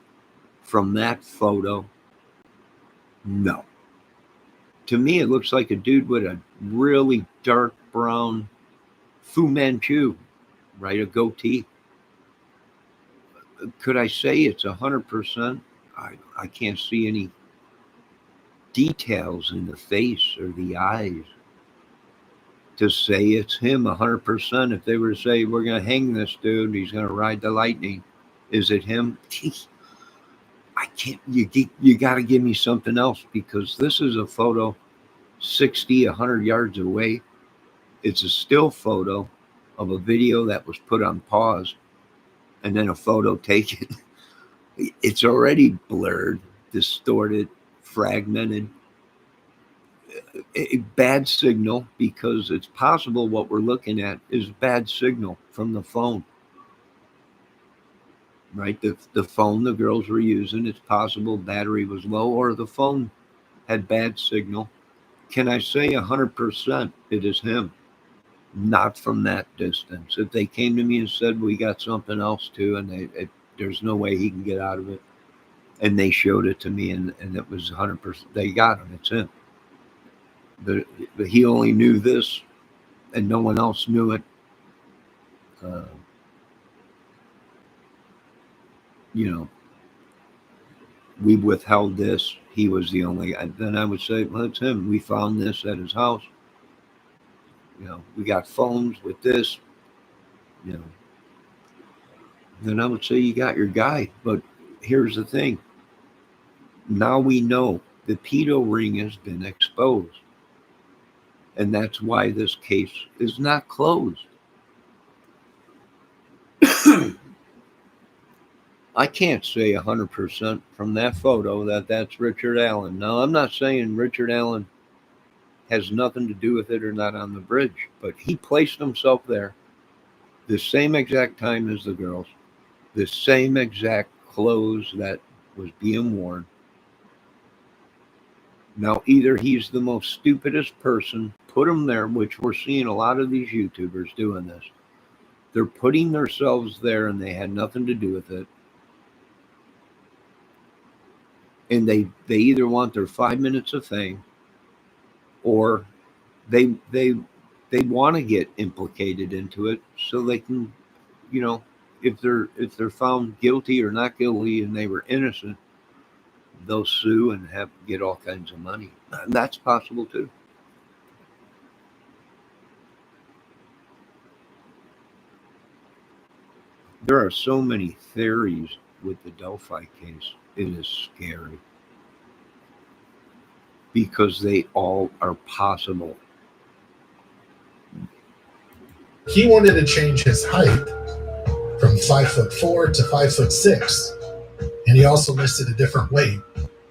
from that photo? No. To me, it looks like a dude with a really dark brown Fu Manchu, right? A goatee. Could I say it's 100%? I can't see any details in the face or the eyes to say it's him 100%. If they were to say, we're going to hang this dude, he's going to ride the lightning, is it him? I can't. You got to give me something else, because this is a photo 60, 100 yards away. It's a still photo of a video that was put on pause, and then a photo taken. It's already blurred, distorted, fragmented. A bad signal, because it's possible what we're looking at is bad signal from the phone. Right? The phone the girls were using, it's possible battery was low, or the phone had bad signal. Can I say 100% it is him? Not from that distance. If they came to me and said, we got something else too, and there's no way he can get out of it, and they showed it to me, and it was 100%, they got him, it's him. But he only knew this, and no one else knew it. You know, we withheld this. He was the only guy. Then I would say, well, it's him. We found this at his house. You know, we got phones with this. You know, then I would say you got your guy. But here's the thing. Now we know the pedo ring has been exposed. And that's why this case is not closed. I can't say 100% from that photo that that's Richard Allen. Now, I'm not saying Richard Allen has nothing to do with it or not on the bridge, but he placed himself there the same exact time as the girls, the same exact clothes that was being worn. Now, either he's the most stupidest person, put him there, which we're seeing a lot of these YouTubers doing this. They're putting themselves there and they had nothing to do with it. And they either want their 5 minutes of fame, or they want to get implicated into it so they can, you know, if they're found guilty or not guilty and they were innocent, they'll sue and get all kinds of money. That's possible too. There are so many theories with the Delphi case. It is scary, because they all are possible. He wanted to change his height from 5'4" to 5'6", and he also listed a different weight.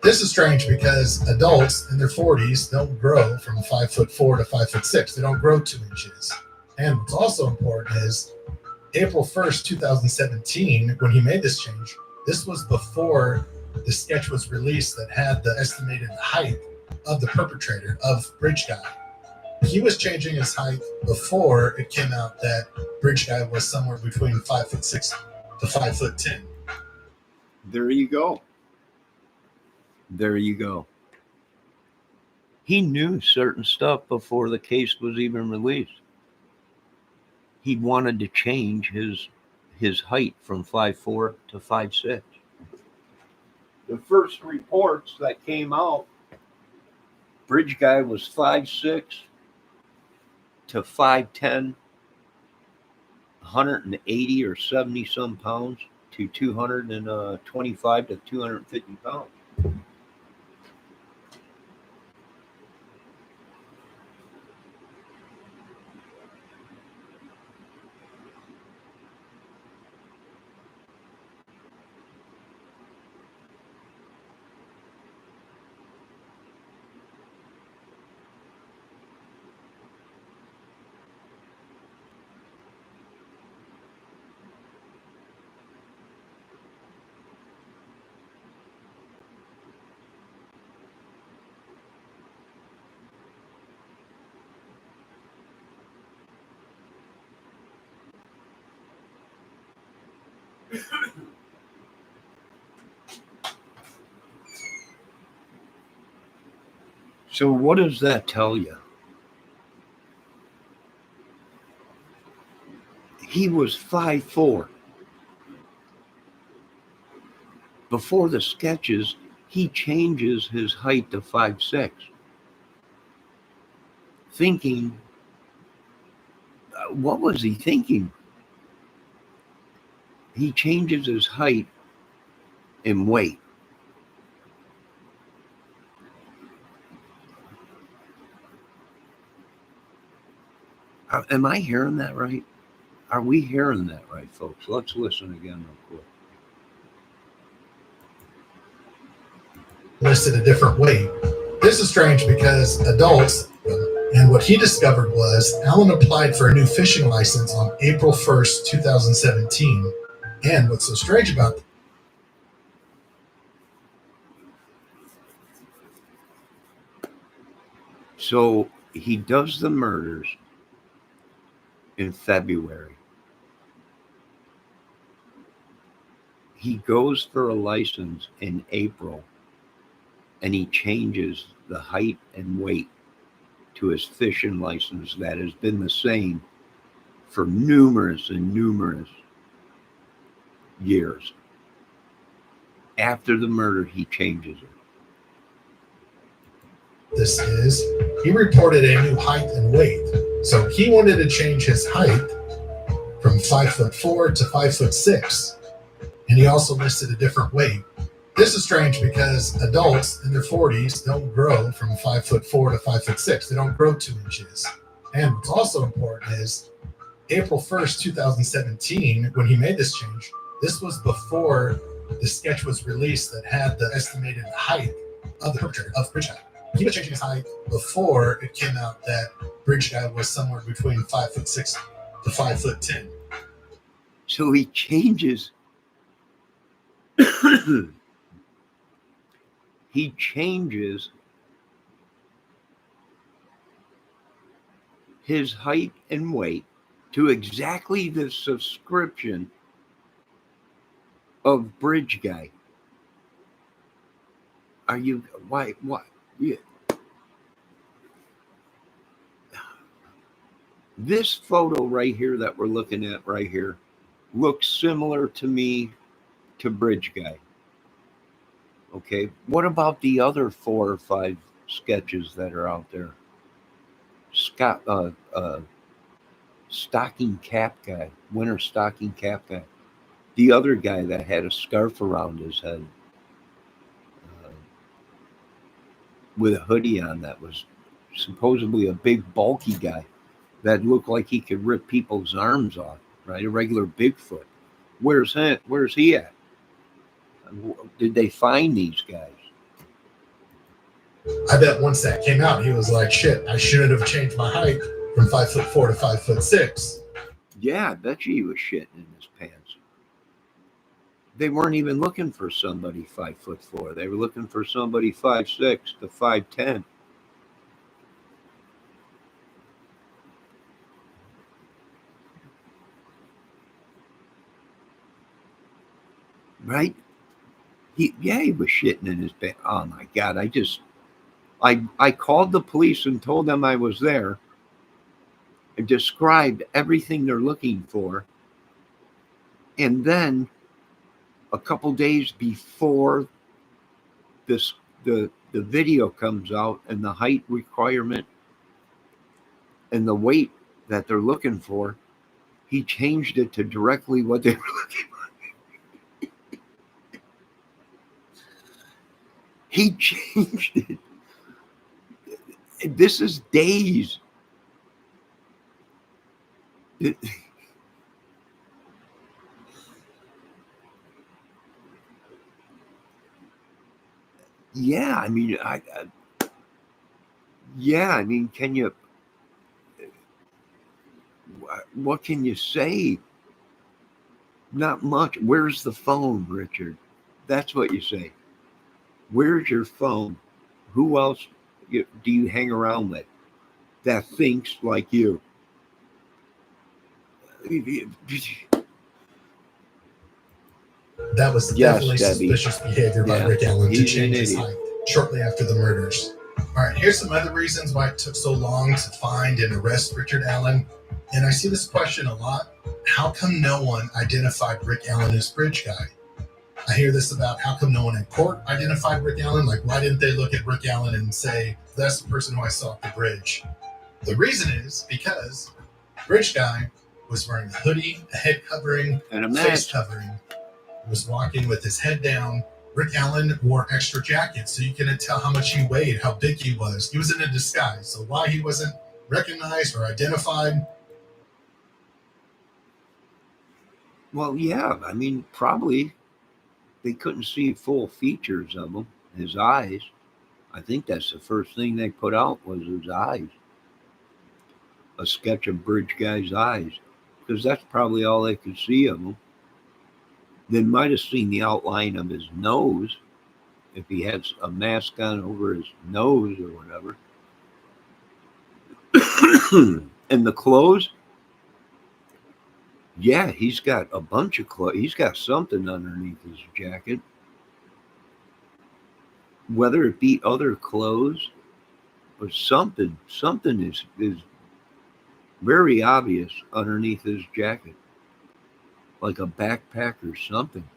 This is strange because adults in their 40s don't grow from 5'4" to 5'6". They don't grow 2 inches. And what's also important is April 1st, 2017, when he made this change, this was before the sketch was released that had the estimated height of the perpetrator, of Bridge Guy. He was changing his height before it came out that Bridge Guy was somewhere between 5'6" to 5'10". There you go. There you go. He knew certain stuff before the case was even released. He wanted to change his height from 5'4" to 5'6". The first reports that came out, Bridge Guy was 5'6" to 5'10", 180 or 70 some pounds to 225 to 250 pounds. So what does that tell you? He was 5'4". Before the sketches, he changes his height to 5'6". Thinking, what was he thinking? He changes his height and weight. Am I hearing that right? Are we hearing that right, folks? Let's listen again real quick. Listed a different weight. This is strange because adults, and what he discovered was Allen applied for a new fishing license on April 1st, 2017. And what's so strange about So he does the murders in February. He goes for a license in April, and he changes the height and weight to his fishing license that has been the same for numerous and numerous years. After the murder, he changes it. this is, he reported a new height and weight. So he wanted to change his height from 5'4" to 5'6", and he also listed a different weight. This is strange because adults in their 40s don't grow from 5'4" to 5'6". They don't grow 2 inches. And what's also important is April 1st, 2017, when he made this change, this was before the sketch was released that had the estimated height of the perpetrator of Bridge Guy. He was changing his height before it came out that Bridge Guy was somewhere between 5'6" to 5'10". So he changes. He changes his height and weight to exactly the subscription of Bridge Guy. Are you, why, yeah. This photo right here that we're looking at right here looks similar to me to Bridge Guy. Okay, what about the other 4 or 5 sketches that are out there? Stocking cap guy, winter stocking cap guy. The other guy that had a scarf around his head with a hoodie on that was supposedly a big bulky guy that looked like he could rip people's arms off, right? A regular Bigfoot. Where's he at? Did they find these guys? I bet once that came out, he was like, shit, I shouldn't have changed my height from 5'4" to 5'6". Yeah, I bet you he was shitting in his pants. They weren't even looking for somebody 5'4". They were looking for somebody 5'6" to 5'10". Right? He was shitting in his pants. Oh my God! I called the police and told them I was there. I described everything they're looking for, and then a couple days before the video comes out and the height requirement and the weight that they're looking for, he changed it to directly what they were looking for. He changed it. This is days. Yeah, I mean, can you? What can you say? Not much. Where's the phone, Richard? That's what you say. Where's your phone? Who else do you hang around with that thinks like you? That was definitely suspicious behavior by Rick Allen to change his height shortly after the murders. All right, here's some other reasons why it took so long to find and arrest Richard Allen. And I see this question a lot. How come no one identified Rick Allen as Bridge Guy? I hear this about how come no one in court identified Rick Allen? Like, why didn't they look at Rick Allen and say, that's the person who I saw at the bridge? The reason is because Bridge Guy was wearing a hoodie, a head covering, and a face covering. He was walking with his head down. Rick Allen wore extra jackets, so you couldn't tell how much he weighed, how big he was. He was in a disguise. So why he wasn't recognized or identified, Well, yeah, I mean, probably they couldn't see full features of him, his eyes. I think that's the first thing they put out was his eyes, a sketch of Bridge Guy's eyes, because that's probably all they could see of him. They might have seen the outline of his nose if he had a mask on over his nose or whatever. And the clothes, yeah, he's got a bunch of clothes. He's got something underneath his jacket. Whether it be other clothes or something is very obvious underneath his jacket, like a backpack or something,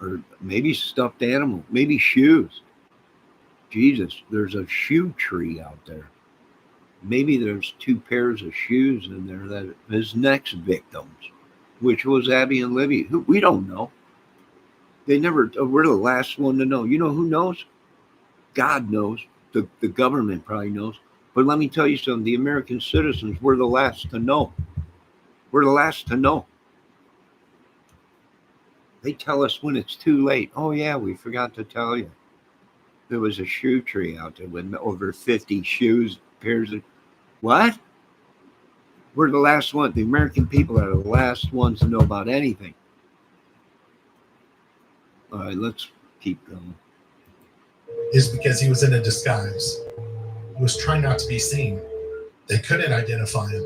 or maybe stuffed animal, maybe shoes. Jesus, there's a shoe tree out there. Maybe there's two pairs of shoes in there that his next victims, which was Abby and Libby. We don't know. They never. We're the last one to know. You know who knows? God knows. The government probably knows. But let me tell you something. The American citizens, we're the last to know. We're the last to know. They tell us when it's too late. Oh yeah, we forgot to tell you. There was a shoe tree out there with over 50 shoes, pairs of what? We're the last one. The American people are the last ones to know about anything. All right, let's keep going. Is because he was in a disguise. He was trying not to be seen. They couldn't identify him.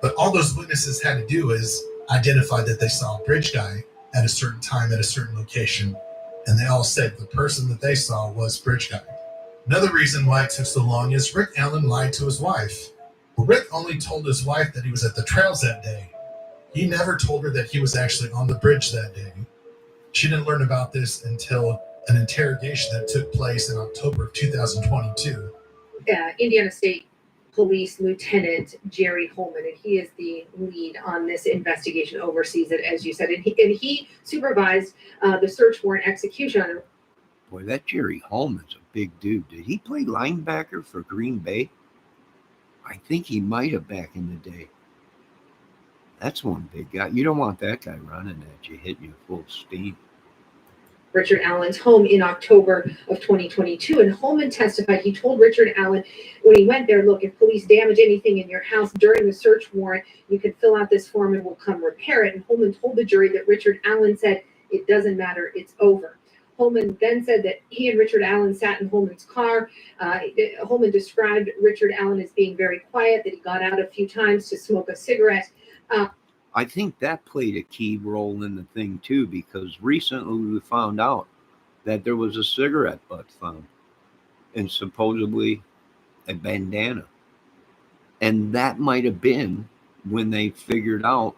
But all those witnesses had to do is identify that they saw a Bridge Guy at a certain time at a certain location. And they all said the person that they saw was Bridge Guy. Another reason why it took so long is Rick Allen lied to his wife. Rick only told his wife that he was at the trails that day. He never told her that he was actually on the bridge that day. She didn't learn about this until an interrogation that took place in October of 2022. Indiana State Police Lieutenant Jerry Holman, and he is the lead on this investigation, oversees it, as you said, and he supervised the search warrant execution. Boy, that Jerry Holman's a big dude. Did he play linebacker for Green Bay? I think he might have back in the day. That's one big guy. You don't want that guy running at you, hitting you full steam. Richard Allen's home in October of 2022. And Holman testified he told Richard Allen when he went there, look, if police damage anything in your house during the search warrant, you can fill out this form and we'll come repair it. And Holman told the jury that Richard Allen said, it doesn't matter, it's over. Holman then said that he and Richard Allen sat in Holman's car. Holman described Richard Allen as being very quiet, that he got out a few times to smoke a cigarette. I think that played a key role in the thing too, because recently we found out that there was a cigarette butt found and supposedly a bandana. And that might have been when they figured out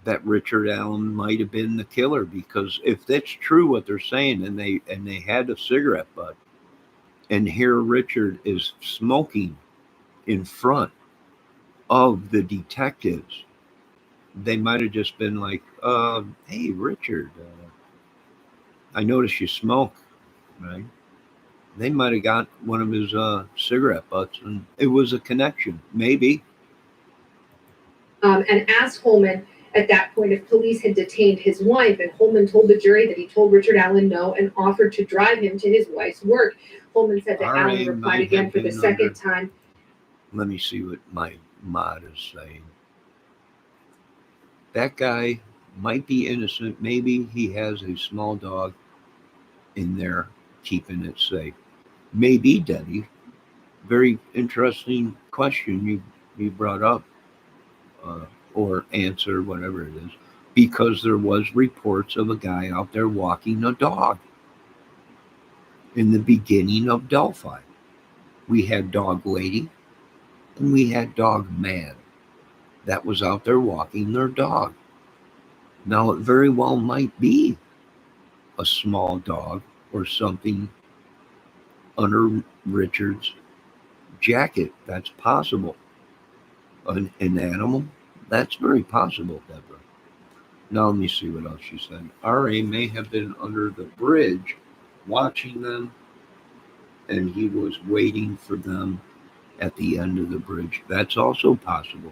that Richard Allen might have been the killer, because if that's true what they're saying, and they had a cigarette butt, and here Richard is smoking in front of the detectives, they might have just been like, hey, Richard, I noticed you smoke, right? They might have got one of his cigarette butts, and it was a connection, maybe. And asked Holman at that point if police had detained his wife, and Holman told the jury that he told Richard Allen no and offered to drive him to his wife's work. Holman said that Allen replied again for the second time. Let me see what my mod is saying. That guy might be innocent. Maybe he has a small dog in there keeping it safe. Maybe, Debbie. Very interesting question you brought up, or answer, whatever it is, because there was reports of a guy out there walking a dog in the beginning of Delphi. We had Dog Lady and we had Dog Man that was out there walking their dog. Now, it very well might be a small dog or something under Richard's jacket. That's possible. An animal? That's very possible, Deborah. Now, let me see what else she said. R.A. may have been under the bridge watching them, and he was waiting for them at the end of the bridge. That's also possible.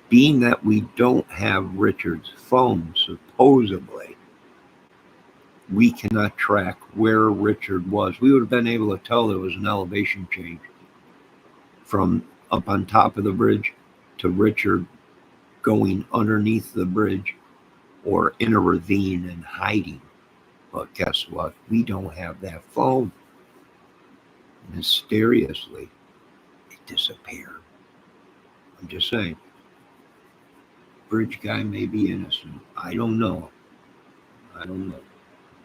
being that we don't have Richard's phone, supposedly, we cannot track where Richard was. We would have been able to tell there was an elevation change from up on top of the bridge to Richard going underneath the bridge or in a ravine and hiding. But guess what? We don't have that phone. Mysteriously, it disappeared. I'm just saying. Bridge guy may be innocent. I don't know.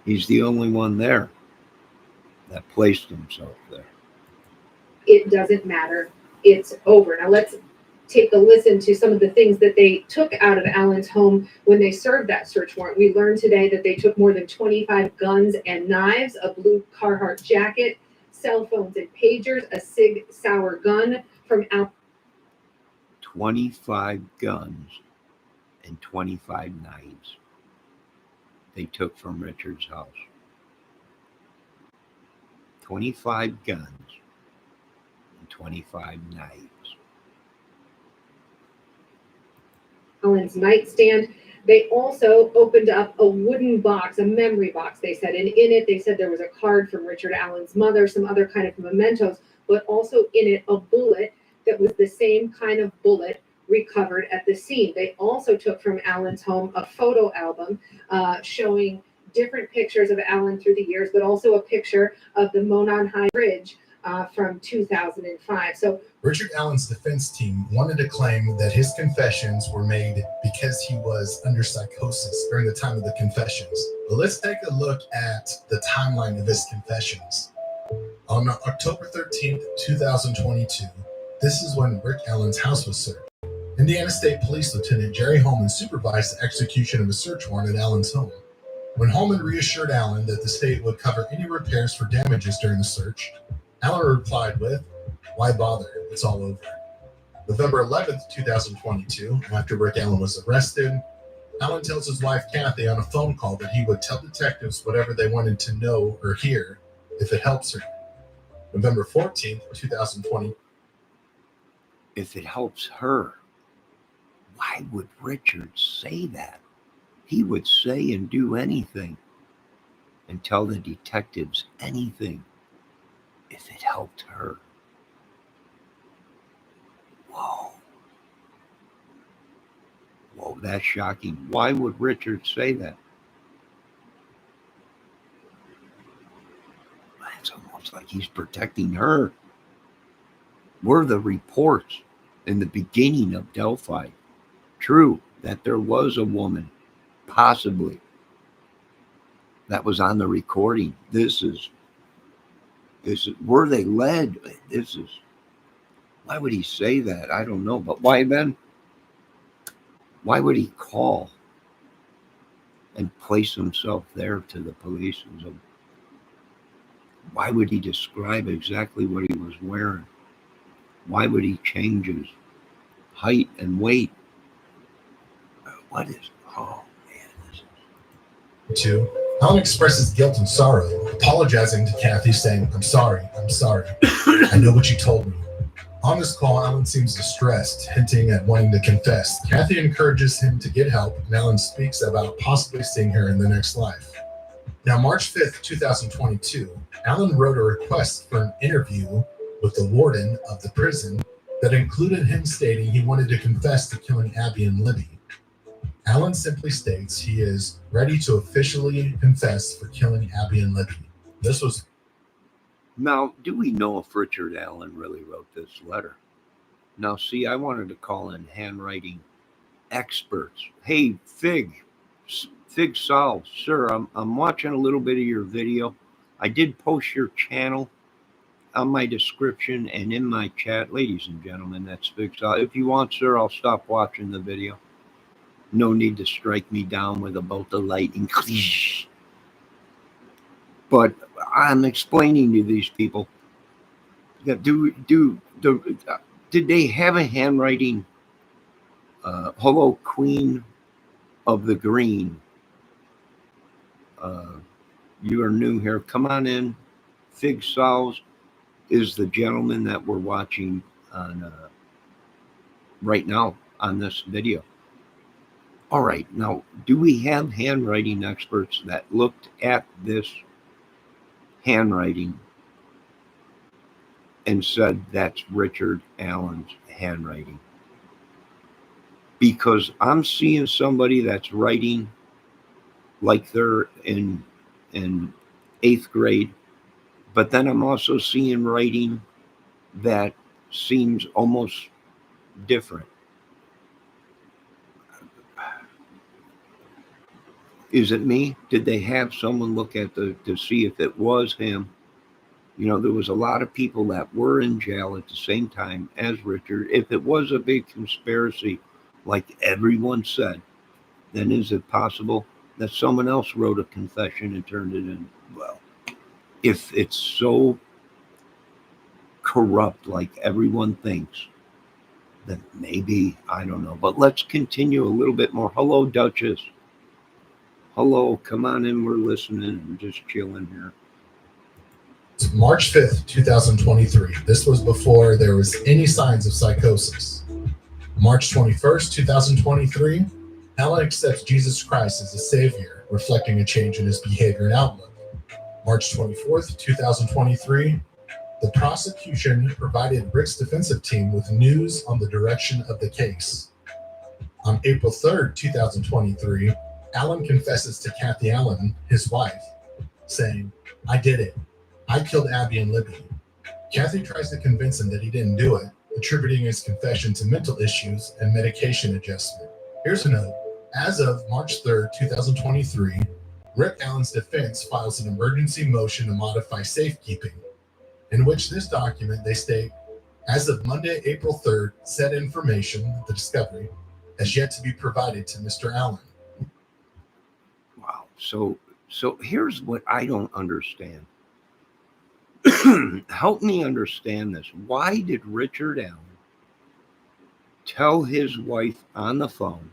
He's the only one there that placed himself there. It doesn't matter. It's over. Now let's take a listen to some of the things that they took out of Allen's home when they served that search warrant. We learned today that they took more than 25 guns and knives, a blue Carhartt jacket, cell phones and pagers, a Sig Sauer gun from Allen. 25 guns and 25 knives they took from Richard's house. 25 guns and 25 knives. Allen's nightstand. They also opened up a wooden box, a memory box, they said. And in it, they said there was a card from Richard Allen's mother, some other kind of mementos, but also in it, a bullet that was the same kind of bullet recovered at the scene. They also took from Allen's home a photo album showing different pictures of Allen through the years, but also a picture of the Monon High Bridge from 2005. So Richard Allen's defense team wanted to claim that his confessions were made because he was under psychosis during the time of the confessions. But let's take a look at the timeline of his confessions. On October 13th, 2022, this is when Rick Allen's house was searched. Indiana State Police Lieutenant Jerry Holman supervised the execution of a search warrant at Allen's home. When Holman reassured Allen that the state would cover any repairs for damages during the search, Allen replied with, "Why bother? It's all over." November 11th, 2022, after Rick Allen was arrested, Allen tells his wife Kathy on a phone call that he would tell detectives whatever they wanted to know or hear if it helps her. November 14th, 2020. If it helps her, why would Richard say that? He would say and do anything and tell the detectives anything if it helped her. Whoa, that's shocking. Why would Richard say that? It's almost like he's protecting her. Were the reports in the beginning of Delphi true that there was a woman, possibly, that was on the recording? This is were they led? Why would he say that? I don't know. But why then? Why would he call and place himself there to the police? Why would he describe exactly what he was wearing? Why would he change his height and weight? What is, oh man. 2. Allen expresses guilt and sorrow, apologizing to Kathy, saying, I'm sorry. I know what you told me." On this call, Allen seems distressed, hinting at wanting to confess. Kathy encourages him to get help, and Allen speaks about possibly seeing her in the next life. Now, March 5th, 2022, Allen wrote a request for an interview with the warden of the prison that included him stating he wanted to confess to killing Abby and Libby. Allen simply states he is ready to officially confess for killing Abby and Libby. This was... Now, do we know if Richard Allen really wrote this letter? Now, see, I wanted to call in handwriting experts. Hey, Fig Sol, sir, I'm watching a little bit of your video. I did post your channel on my description and in my chat. Ladies and gentlemen, that's Fig Sol. If you want, sir, I'll stop watching the video. No need to strike me down with a bolt of lightning. But I'm explaining to these people that did they have a handwriting? Hello, Queen of the Green. You are new here. Come on in. Fig Sols is the gentleman that we're watching on right now on this video. All right, now, do we have handwriting experts that looked at this handwriting and said that's Richard Allen's handwriting? Because I'm seeing somebody that's writing like they're in 8th grade, but then I'm also seeing writing that seems almost different. Is it me? Did they have someone look at to see if it was him? You know, there was a lot of people that were in jail at the same time as Richard. If it was a big conspiracy, like everyone said, then is it possible that someone else wrote a confession and turned it in? Well, if it's so corrupt like everyone thinks, then maybe, I don't know. But let's continue a little bit more. Hello, Duchess. Hello, come on in. We're listening and just chilling here. It's March 5th, 2023. This was before there was any signs of psychosis. March 21st, 2023, Allen accepts Jesus Christ as a savior, reflecting a change in his behavior and outlook. March 24th, 2023, the prosecution provided Rick's defensive team with news on the direction of the case. On April 3rd, 2023, Allen confesses to Kathy Allen, his wife, saying, "I did it. I killed Abby and Libby." Kathy tries to convince him that he didn't do it, attributing his confession to mental issues and medication adjustment. Here's a note. As of March 3rd, 2023, Rick Allen's defense files an emergency motion to modify safekeeping, in which this document they state, as of Monday, April 3rd, said information, the discovery, has yet to be provided to Mr. Allen. Wow. So here's what I don't understand. Help me understand this. Why did Richard Allen tell his wife on the phone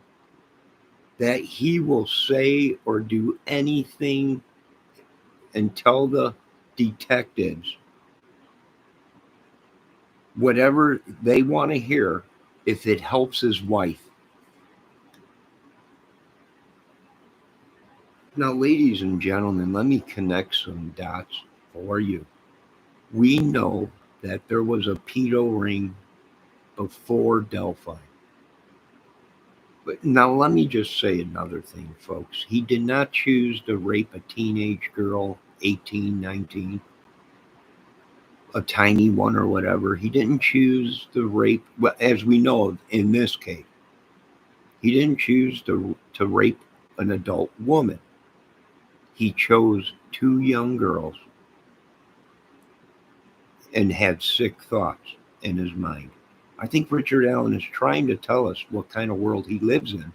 that he will say or do anything and tell the detectives whatever they want to hear if it helps his wife? Now, ladies and gentlemen, let me connect some dots for you. We know that there was a pedo ring before Delphi. But now let me just say another thing, folks. He did not choose to rape a teenage girl, 18, 19, a tiny one or whatever. He didn't choose to rape, well, as we know in this case, he didn't choose to rape an adult woman. He chose 2 young girls and had sick thoughts in his mind. I think Richard Allen is trying to tell us what kind of world he lives in.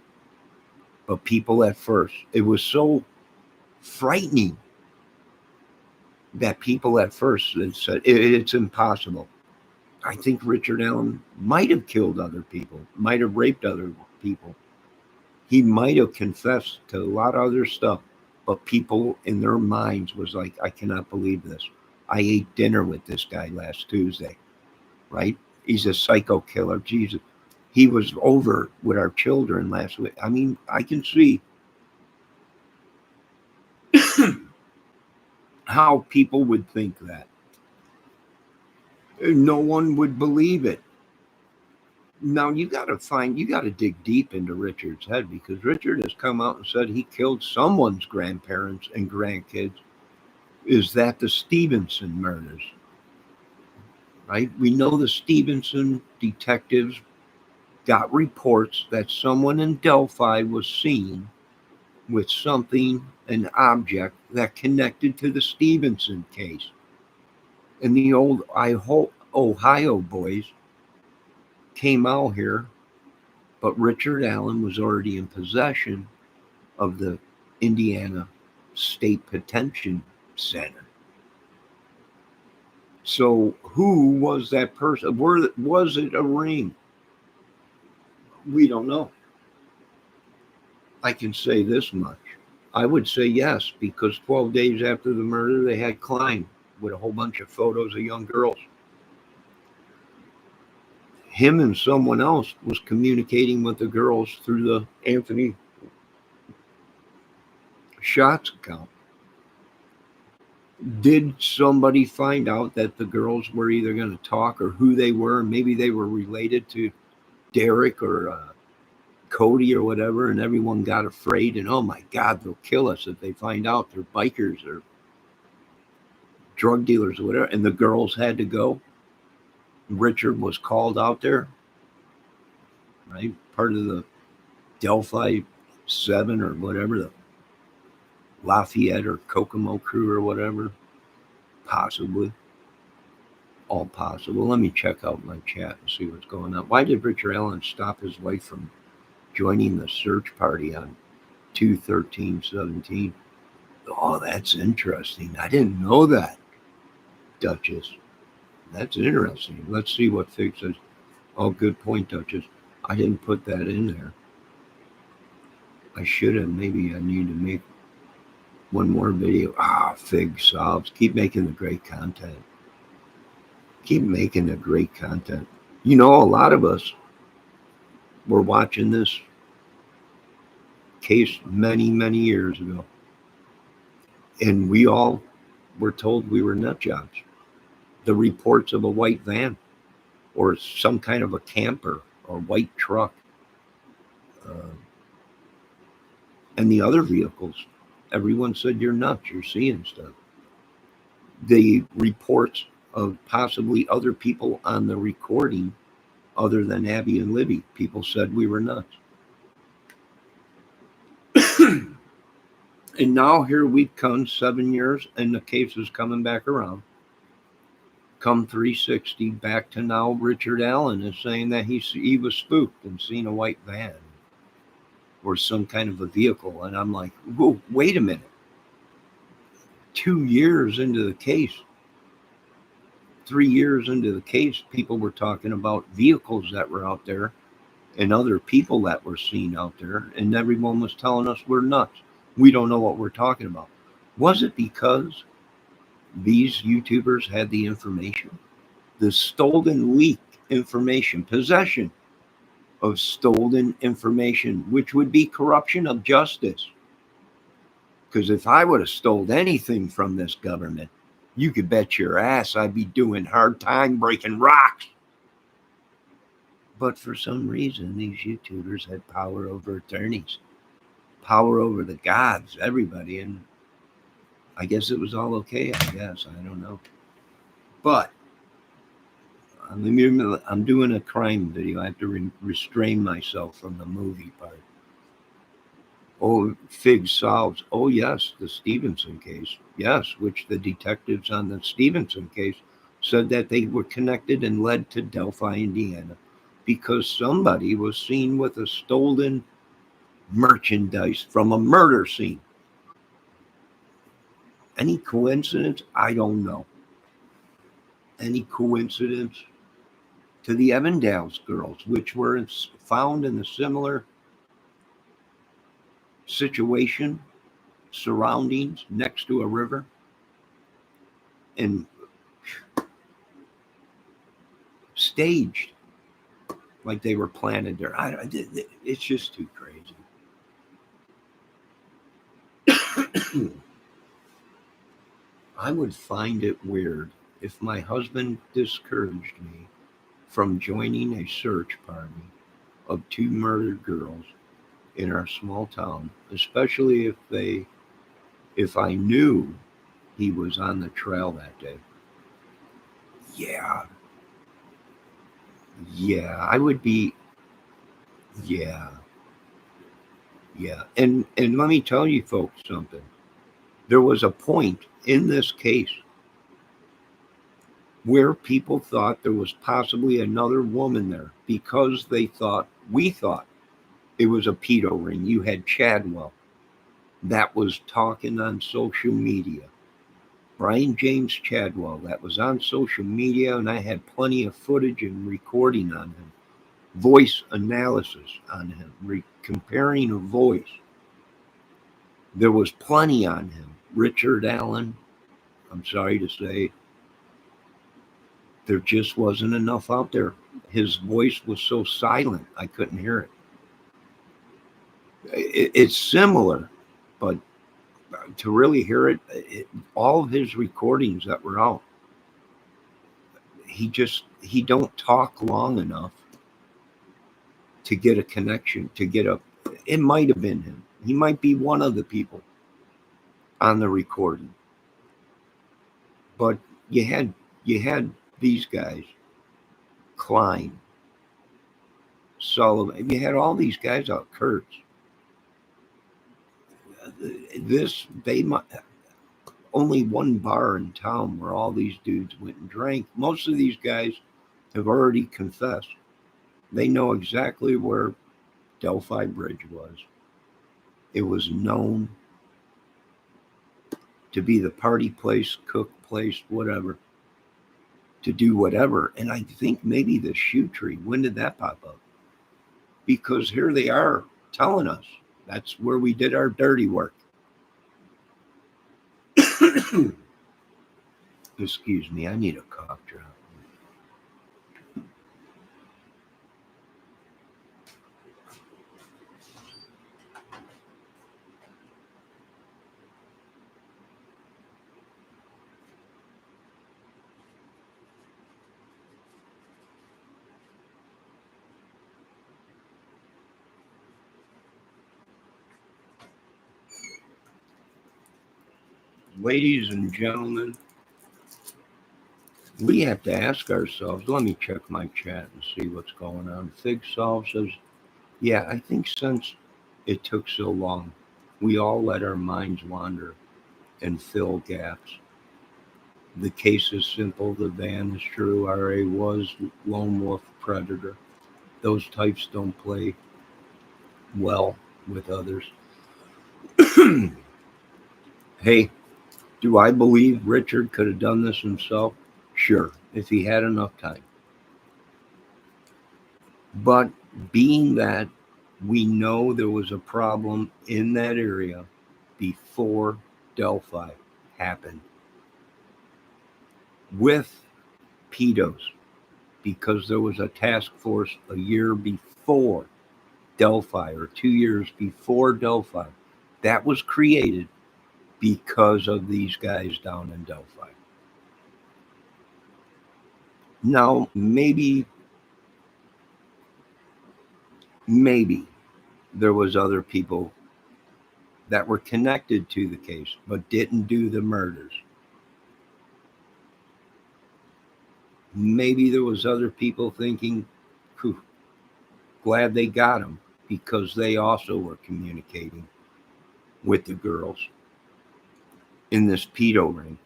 But people at first, it was so frightening that people at first said, it's impossible. I think Richard Allen might have killed other people, might have raped other people. He might have confessed to a lot of other stuff. But people in their minds was like, I cannot believe this. I ate dinner with this guy last Tuesday, right? He's a psycho killer. Jesus. He was over with our children last week. I mean, I can see how people would think that. No one would believe it. Now, you got to dig deep into Richard's head, because Richard has come out and said he killed someone's grandparents and grandkids. Is that the Stevenson murders? Right? We know the Stevenson detectives got reports that someone in Delphi was seen with something, an object that connected to the Stevenson case. And the old Ohio boys came out here, but Richard Allen was already in possession of the Indiana State Detention Center. So who was that person? Was it a ring? We don't know. I can say this much. I would say yes, because 12 days after the murder, they had Klein with a whole bunch of photos of young girls. him and someone else was communicating with the girls through the Anthony Shots account. Did somebody find out that the girls were either going to talk or who they were? Maybe they were related to Derek or Cody or whatever, and everyone got afraid, and oh my God, they'll kill us if they find out they're bikers or drug dealers or whatever, and the girls had to go. Richard was called out there, right? Part of the Delphi 7 or whatever, the Lafayette or Kokomo crew or whatever. Possibly. All possible. Let me check out my chat and see what's going on. Why did Richard Allen stop his wife from joining the search party on 2/13/17? Oh, that's interesting. I didn't know that, Duchess. That's interesting. Let's see what Fig says. Oh, good point, Duchess. I didn't put that in there. I should have. Maybe I need to make one more video. Fig solves. Keep making the great content. Keep making the great content. You know, a lot of us were watching this case many, many years ago. And we all were told we were nut jobs. The reports of a white van or some kind of a camper or white truck and the other vehicles, everyone said, you're nuts, you're seeing stuff. The reports of possibly other people on the recording other than Abby and Libby, people said we were nuts. And now here we've come 7 years and the case is coming back around. Come 360 back to now, Richard Allen is saying that he was spooked and seen a white van or some kind of a vehicle. And I'm like, whoa, wait a minute. 2 years into the case, 3 years into the case, people were talking about vehicles that were out there and other people that were seen out there. And everyone was telling us we're nuts. We don't know what we're talking about. Was it because these YouTubers had the information? The stolen leak information, possession of stolen information, which would be corruption of justice. Because if I would have stolen anything from this government, you could bet your ass I'd be doing hard time breaking rocks. But for some reason, these YouTubers had power over attorneys, power over the gods, everybody. And I guess it was all okay, I guess. I don't know. But I'm doing a crime video. I have to restrain myself from the movie part. Oh, Fig solves. Oh, yes, the Stevenson case. Yes, which the detectives on the Stevenson case said that they were connected and led to Delphi, Indiana, because somebody was seen with a stolen merchandise from a murder scene. Any coincidence? I don't know. Any coincidence? To the Evandales girls, which were found in a similar situation, surroundings next to a river, and staged like they were planted there. It's just too crazy. I would find it weird if my husband discouraged me from joining a search party of 2 murdered girls in our small town, especially if I knew he was on the trail that day. Yeah, I would be. Yeah. And let me tell you folks something. There was a point in this case where people thought there was possibly another woman there because we thought it was a pedo ring. You had Chadwell that was talking on social media. Brian James Chadwell that was on social media, and I had plenty of footage and recording on him. Voice analysis on him, comparing a voice. There was plenty on him. Richard Allen, I'm sorry to say, there just wasn't enough out there. his voice was so silent, I couldn't hear it. It's similar, but to really hear it, all of his recordings that were out, he don't talk long enough to get a connection, it might have been him. He might be one of the people on the recording. But you had these guys, Klein, Sullivan, you had all these guys out, Kurtz. Only one bar in town where all these dudes went and drank. Most of these guys have already confessed. They know exactly where Delphi Bridge was. It was known to be the party place, cook place, whatever, to do whatever. And I think maybe the shoe tree, when did that pop up? Because here they are telling us that's where we did our dirty work. Excuse me, I need a cough drop. Ladies and gentlemen, we have to ask ourselves, let me check my chat and see what's going on. Fig Solve says, yeah, I think since it took so long, we all let our minds wander and fill gaps. The case is simple. The van is true. RA was lone wolf predator. Those types don't play well with others. Hey, do I believe Richard could have done this himself? Sure, if he had enough time. But being that we know there was a problem in that area before Delphi happened with pedos, because there was a task force a year before Delphi or 2 years before Delphi that was created because of these guys down in Delphi. Now, maybe there was other people that were connected to the case but didn't do the murders. Maybe there was other people thinking, glad they got him, because they also were communicating with the girls in this pedo ring.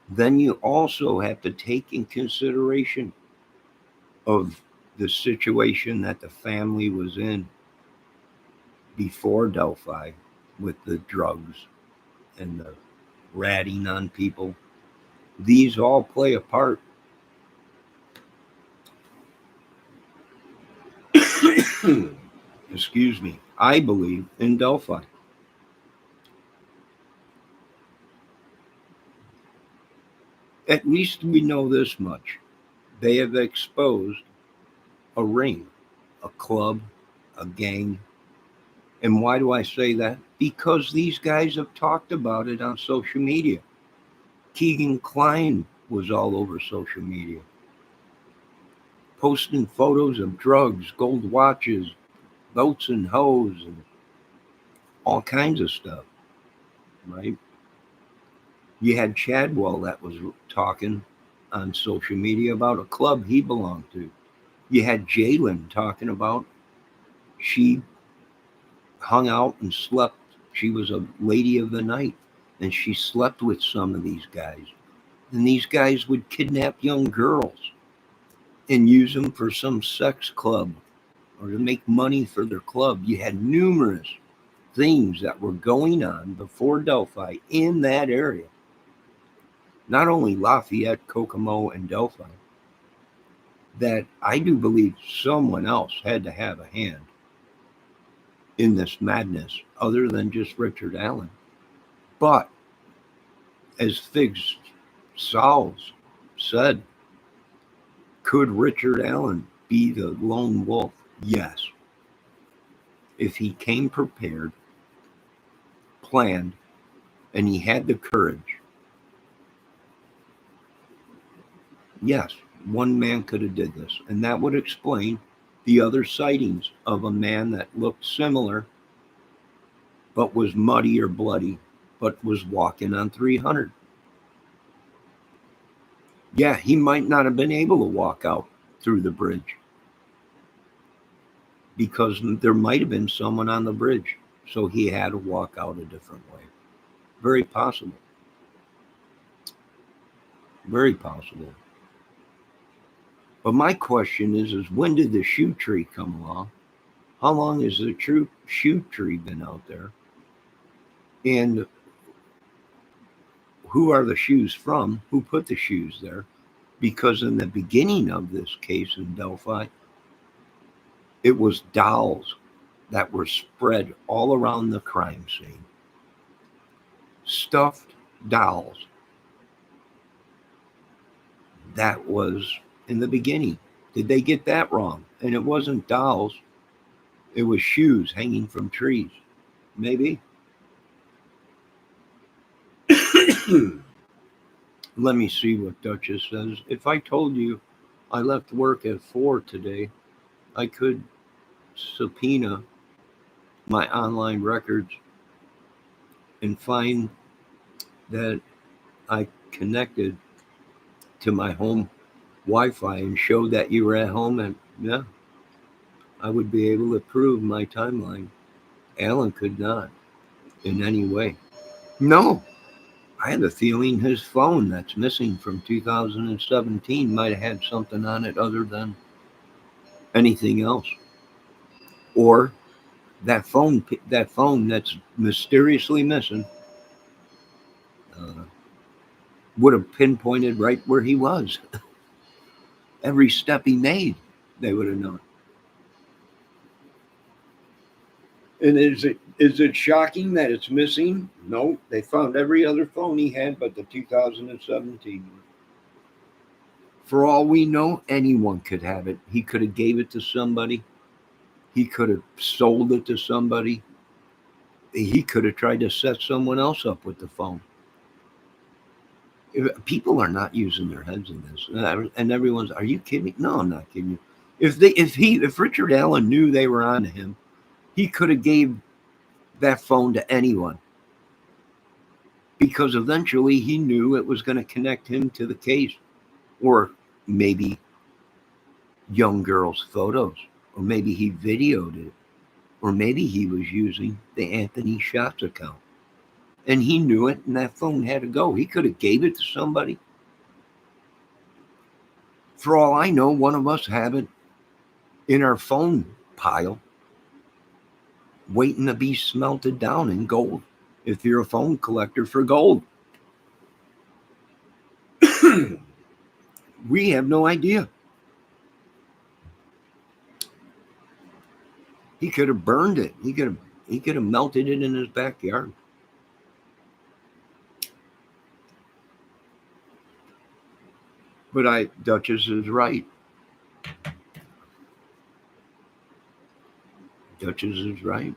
Then you also have to take in consideration of the situation that the family was in before Delphi with the drugs and the ratting on people. These all play a part. Excuse me. I believe in Delphi. At least we know this much. They have exposed a ring, a club, a gang. And why do I say that? Because these guys have talked about it on social media. Keegan Klein was all over social media, posting photos of drugs, gold watches, boats and hoes, and all kinds of stuff, right? You had Chadwell that was talking on social media about a club he belonged to. You had Jalen talking about she hung out and slept. She was a lady of the night, and she slept with some of these guys. And these guys would kidnap young girls and use them for some sex club or to make money for their club. You had numerous things that were going on before Delphi in that area. Not only Lafayette, Kokomo, and Delphi, that I do believe someone else had to have a hand in this madness other than just Richard Allen. But as Figs Solves said, Could Richard Allen be the lone wolf? Yes. If he came prepared, planned, and he had the courage, yes, one man could have did this. And that would explain the other sightings of a man that looked similar, but was muddy or bloody, but was walking on 300. Yeah, he might not have been able to walk out through the bridge because there might have been someone on the bridge. So he had to walk out a different way. Very possible. Very possible. But my question is when did the shoe tree come along? How long has the shoe tree been out there? And who are the shoes from? Who put the shoes there? Because in the beginning of this case in Delphi, it was dolls that were spread all around the crime scene. Stuffed dolls. That was in the beginning. Did they get that wrong? And it wasn't dolls. It was shoes hanging from trees. Maybe. Let me see what Duchess says. If I told you I left work at 4 today, I could subpoena my online records and find that I connected to my home Wi-Fi and show that you were at home, and yeah, I would be able to prove my timeline. Alan could not in any way. No, I have a feeling his phone that's missing from 2017 might have had something on it other than anything else. Or that phone that's mysteriously missing would have pinpointed right where he was. Every step he made, they would have known. And is it shocking that it's missing? No, they found every other phone he had but the 2017 one. For all we know, anyone could have it. He could have gave it to somebody. He could have sold it to somebody. He could have tried to set someone else up with the phone. People are not using their heads in this, and everyone's, "Are you kidding me?" No, I'm not kidding you. If Richard Allen knew they were on to him, he could have gave that phone to anyone, because eventually he knew it was going to connect him to the case, or maybe young girls' photos, or maybe he videoed it, or maybe he was using the Anthony Schatz account. And he knew it, and that phone had to go. He could have gave it to somebody. For all I know, one of us have it in our phone pile, waiting to be smelted down in gold, if you're a phone collector for gold. We have no idea. He could have burned it. He could have melted it in his backyard. But Duchess is right. Duchess is right.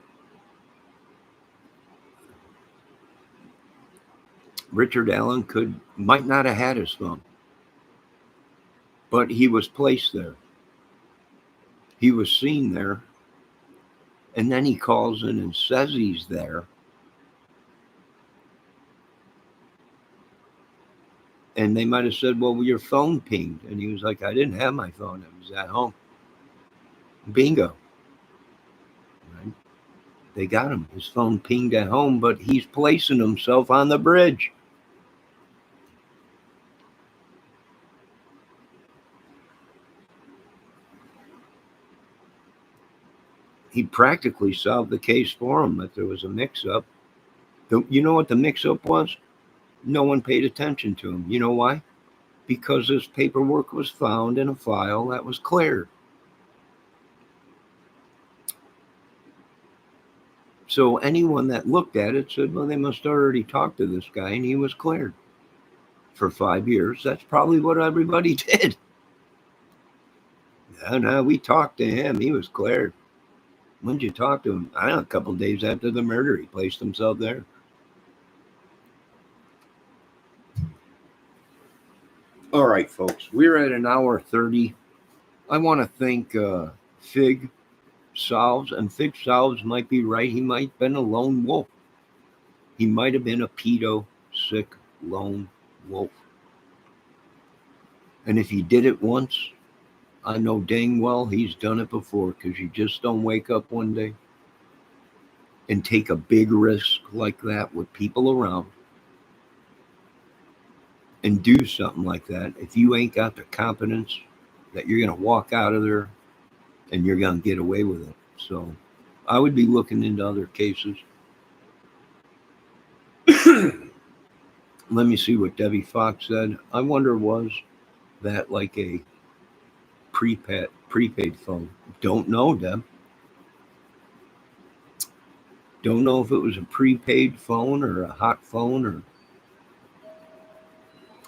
Richard Allen might not have had his phone, but he was placed there. He was seen there, and then he calls in and says he's there. And they might have said, "Well, your phone pinged." And he was like, "I didn't have my phone. It was at home." Bingo. Right? They got him. His phone pinged at home, but he's placing himself on the bridge. He practically solved the case for him, that there was a mix-up. You know what the mix-up was? No one paid attention to him. You know why? Because his paperwork was found in a file that was cleared. So anyone that looked at it said, well, they must have already talked to this guy, and he was cleared for 5 years. That's probably what everybody did. No, we talked to him. He was cleared. When did you talk to him? I don't know, a couple of days after the murder. He placed himself there. All right, folks. We're at an hour 30. I want to thank Fig Solves, and Fig Solves might be right. He might have been a lone wolf. He might have been a pedo, sick, lone wolf. And if he did it once, I know dang well he's done it before, because you just don't wake up one day and take a big risk like that with people around and do something like that if you ain't got the confidence that you're going to walk out of there and you're going to get away with it. So I would be looking into other cases. Let me see what Debbie Fox said. I wonder, was that like a prepaid phone? Don't know, Deb. Don't know if it was a prepaid phone or a hot phone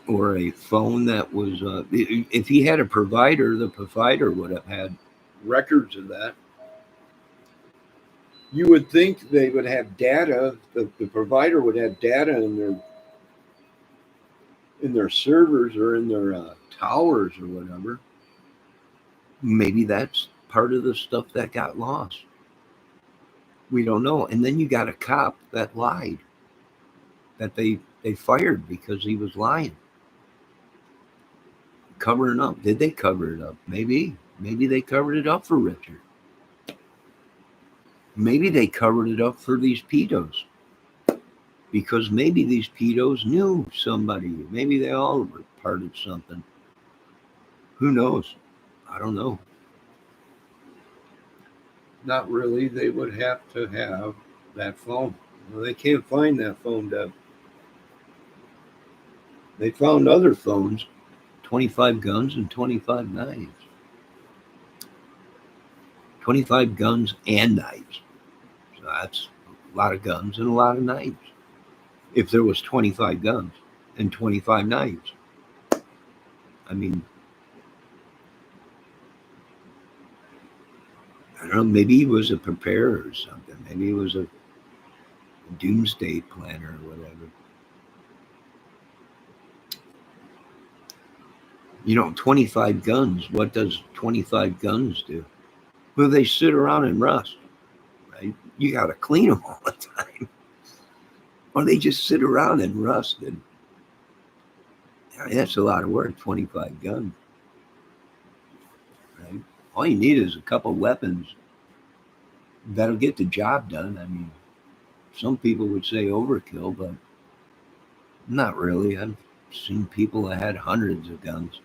or a phone that was, if he had a provider, the provider would have had records of that. You would think they would have data. The provider would have data in their servers or in their towers or whatever. Maybe that's part of the stuff that got lost. We don't know. And then you got a cop that lied, that they fired because he was lying, covering up. Did they cover it up? Maybe they covered it up for Richard. Maybe they covered it up for these pedos, because maybe these pedos knew somebody. Maybe they all were part of something. Who knows? I don't know. Not really. They would have to have that phone. Well, they can't find that phone, Deb. They found other phones, 25 guns and 25 knives. 25 guns and knives. So that's a lot of guns and a lot of knives. If there was 25 guns and 25 knives. I mean, I don't know, maybe he was a preparer or something. Maybe he was a doomsday planner or whatever. 25 guns. What does 25 guns do? Well, they sit around and rust, right? You got to clean them all the time. Or they just sit around and rust. And that's a lot of work, 25 guns. Right? All you need is a couple weapons that'll get the job done. I mean, some people would say overkill, but not really. I've seen people that had hundreds of guns.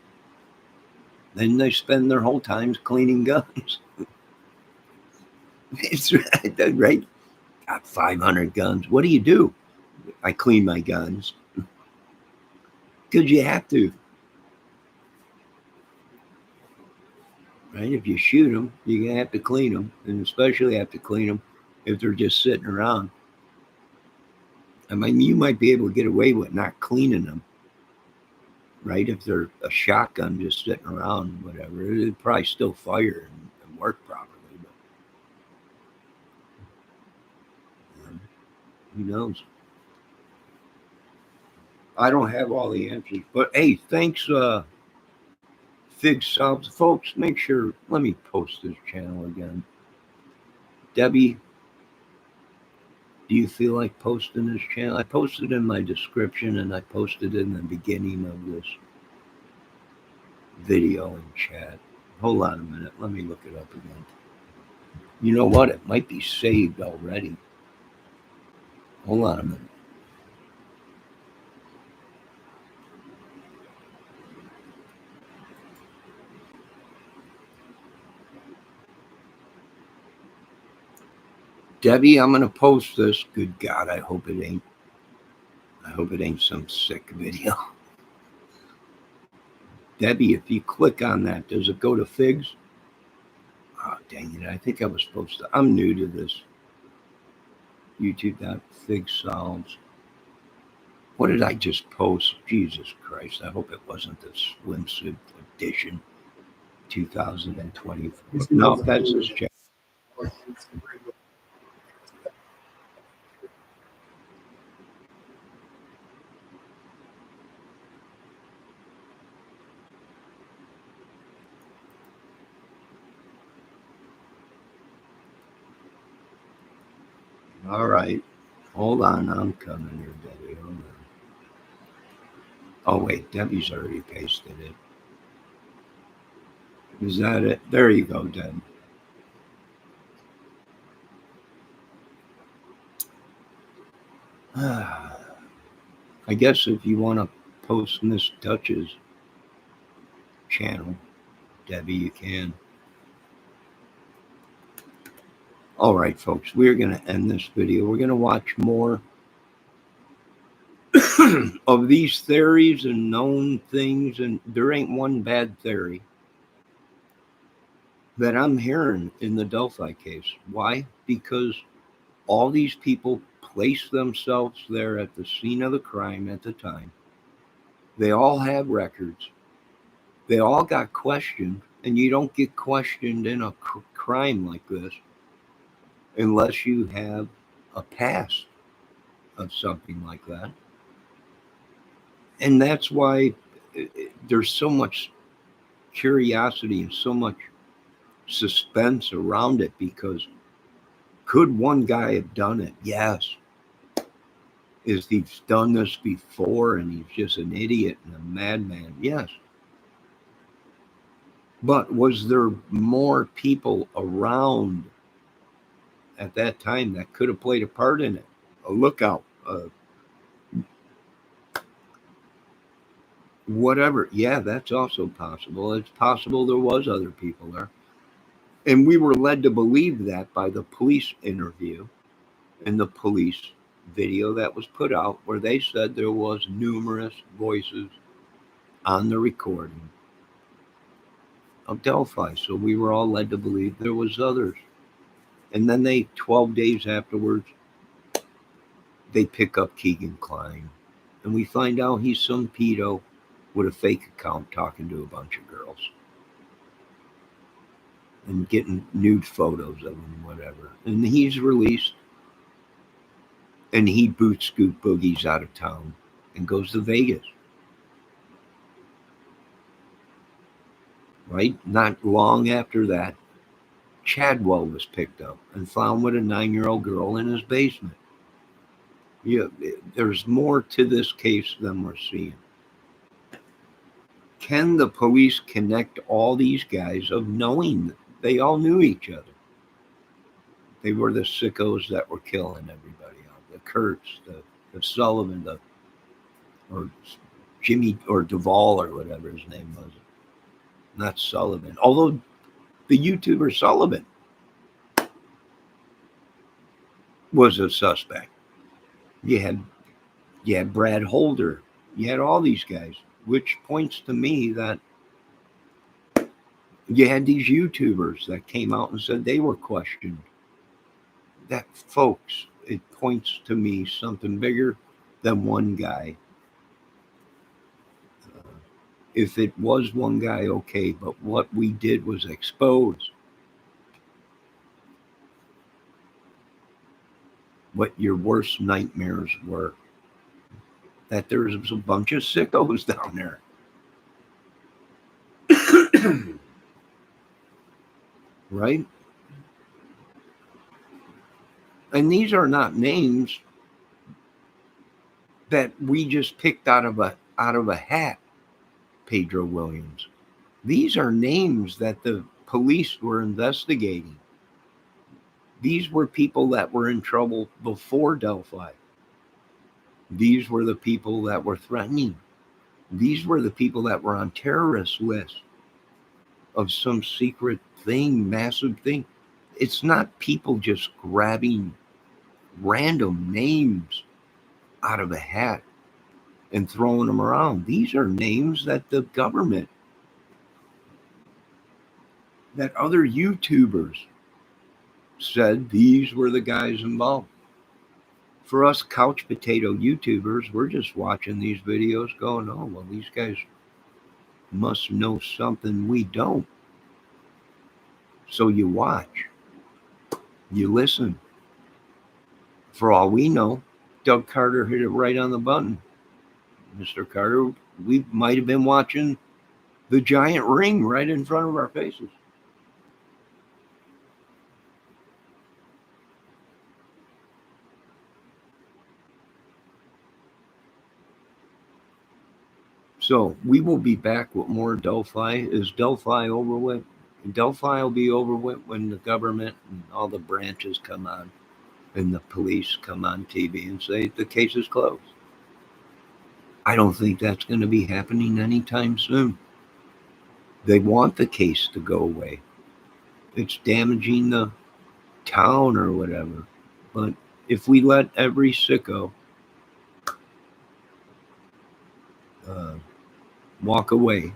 Then they spend their whole time cleaning guns. It's right. Got 500 guns. What do? I clean my guns. Because you have to. Right? If you shoot them, you're going to have to clean them. And especially have to clean them if they're just sitting around. I mean, you might be able to get away with not cleaning them. Right? If they're a shotgun just sitting around, whatever, it'd probably still fire and work properly. But who knows? I don't have all the answers. But hey, thanks, Fig Solves. Folks, make sure, let me post this channel again. Debbie, do you feel like posting this channel? I posted in my description and I posted in the beginning of this video and chat. Hold on a minute. Let me look it up again. You know what? It might be saved already. Hold on a minute. Debbie, I'm going to post this. Good God, I hope it ain't some sick video. Debbie, if you click on that, does it go to Figs? Oh, dang it. I think I was supposed to. I'm new to this. YouTube.figsolves. What did I just post? Jesus Christ. I hope it wasn't the swimsuit edition. 2024. No, that's his check. All right. Hold on. I'm coming here, Debbie. Hold on. Oh, wait. Debbie's already pasted it. Is that it? There you go, Deb. I guess if you want to post Miss Dutch's channel, Debbie, you can. All right, folks, we're going to end this video. We're going to watch more of these theories and known things, and there ain't one bad theory that I'm hearing in the Delphi case. Why? Because all these people placed themselves there at the scene of the crime at the time. They all have records. They all got questioned, and you don't get questioned in a crime like this unless you have a past of something like that. And that's why there's so much curiosity and so much suspense around it, because could one guy have done it? Yes. Is he's done this before and he's just an idiot and a madman? Yes. But was there more people around at that time that could have played a part in it? A lookout, whatever. Yeah, that's also possible. It's possible there was other people there. And we were led to believe that by the police interview and the police video that was put out, where they said there was numerous voices on the recording of Delphi. So we were all led to believe there was others. And then 12 days afterwards, they pick up Keegan Kline. And we find out he's some pedo with a fake account talking to a bunch of girls and getting nude photos of him, whatever. And he's released. And he boot scoot boogies out of town and goes to Vegas. Right? Not long after that, Chadwell was picked up and found with a 9-year-old girl in his basement. Yeah, there's more to this case than we're seeing. Can the police connect all these guys of knowing that they all knew each other? They were the sickos that were killing everybody out. The Kurtz, the Sullivan, or Jimmy or Duvall or whatever his name was. Not Sullivan. Although the YouTuber Sullivan was a suspect. You had Brad Holder. You had all these guys, which points to me that you had these YouTubers that came out and said they were questioned. That, folks, it points to me something bigger than one guy. If it was one guy, okay, but what we did was expose what your worst nightmares were. That there was a bunch of sickos down there. Right? And these are not names that we just picked out of a hat, Pedro Williams. These are names that the police were investigating. These were people that were in trouble before Delphi. These were the people that were threatening. These were the people that were on terrorist lists of some secret thing, massive thing. It's not people just grabbing random names out of a hat and throwing them around. These are names that the government, that other YouTubers said these were the guys involved. For us couch potato YouTubers, we're just watching these videos going, oh, well, these guys must know something we don't. So you watch, you listen. For all we know, Doug Carter hit it right on the button. Mr. Carter, we might have been watching the giant ring right in front of our faces. So we will be back with more Delphi. Is Delphi over with? Delphi will be over with when the government and all the branches come on and the police come on TV and say the case is closed. I don't think that's going to be happening anytime soon. They want the case to go away. It's damaging the town or whatever. But if we let every sicko walk away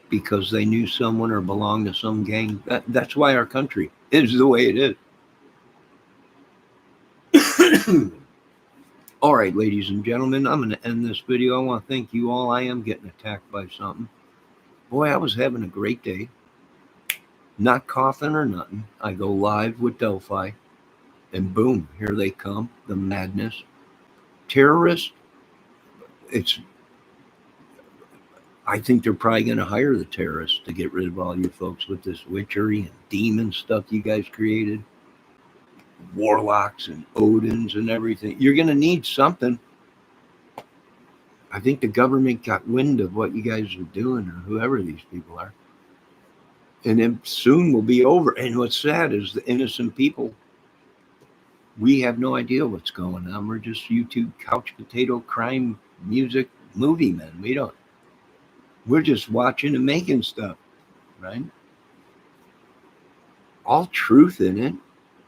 because they knew someone or belonged to some gang, that's why our country is the way it is. All right, ladies and gentlemen, I'm going to end this video. I want to thank you all. I am getting attacked by something. Boy, I was having a great day. Not coughing or nothing. I go live with Delphi, and boom, here they come. The madness. Terrorists, I think they're probably going to hire the terrorists to get rid of all you folks with this witchery and demon stuff you guys created. Warlocks and Odins and everything. You're going to need something. I think the government got wind of what you guys are doing, or whoever these people are. And then soon will be over. And what's sad is the innocent people, we have no idea what's going on. We're just YouTube couch potato crime music movie men. We're just watching and making stuff, right? All truth in it,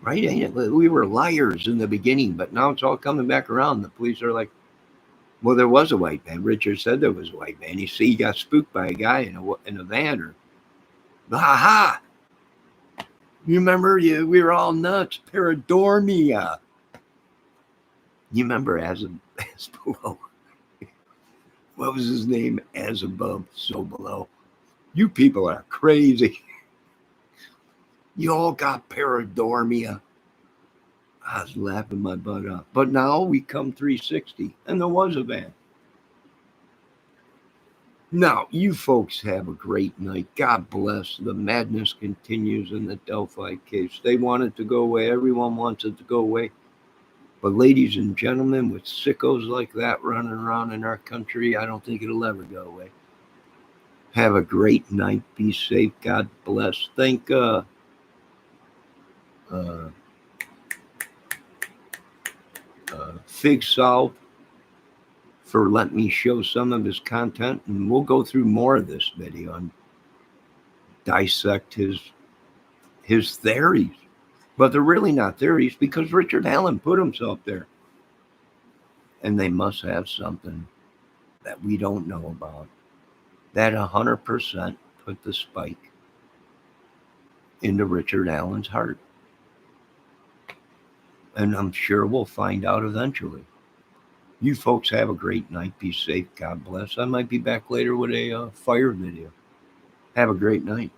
right? Ain't it? We were liars in the beginning, but now it's all coming back around. The police are like, well, there was a white man. Richard said there was a white man. He got spooked by a guy in a van. Or, ha! You remember? We were all nuts. Pareidolia. You remember as below? What was his name? As above, so below. You people are crazy. You all got pareidolia. I was laughing my butt off. But now we come 360, and there was a van. Now, you folks have a great night. God bless. The madness continues in the Delphi case. They want it to go away. Everyone wants it to go away. But ladies and gentlemen, with sickos like that running around in our country, I don't think it'll ever go away. Have a great night. Be safe. God bless. Thank Fig Sal for letting me show some of his content, and we'll go through more of this video and dissect his theories. But they're really not theories because Richard Allen put himself there. And they must have something that we don't know about. That 100% put the spike into Richard Allen's heart. And I'm sure we'll find out eventually. You folks have a great night. Be safe. God bless. I might be back later with a fire video. Have a great night.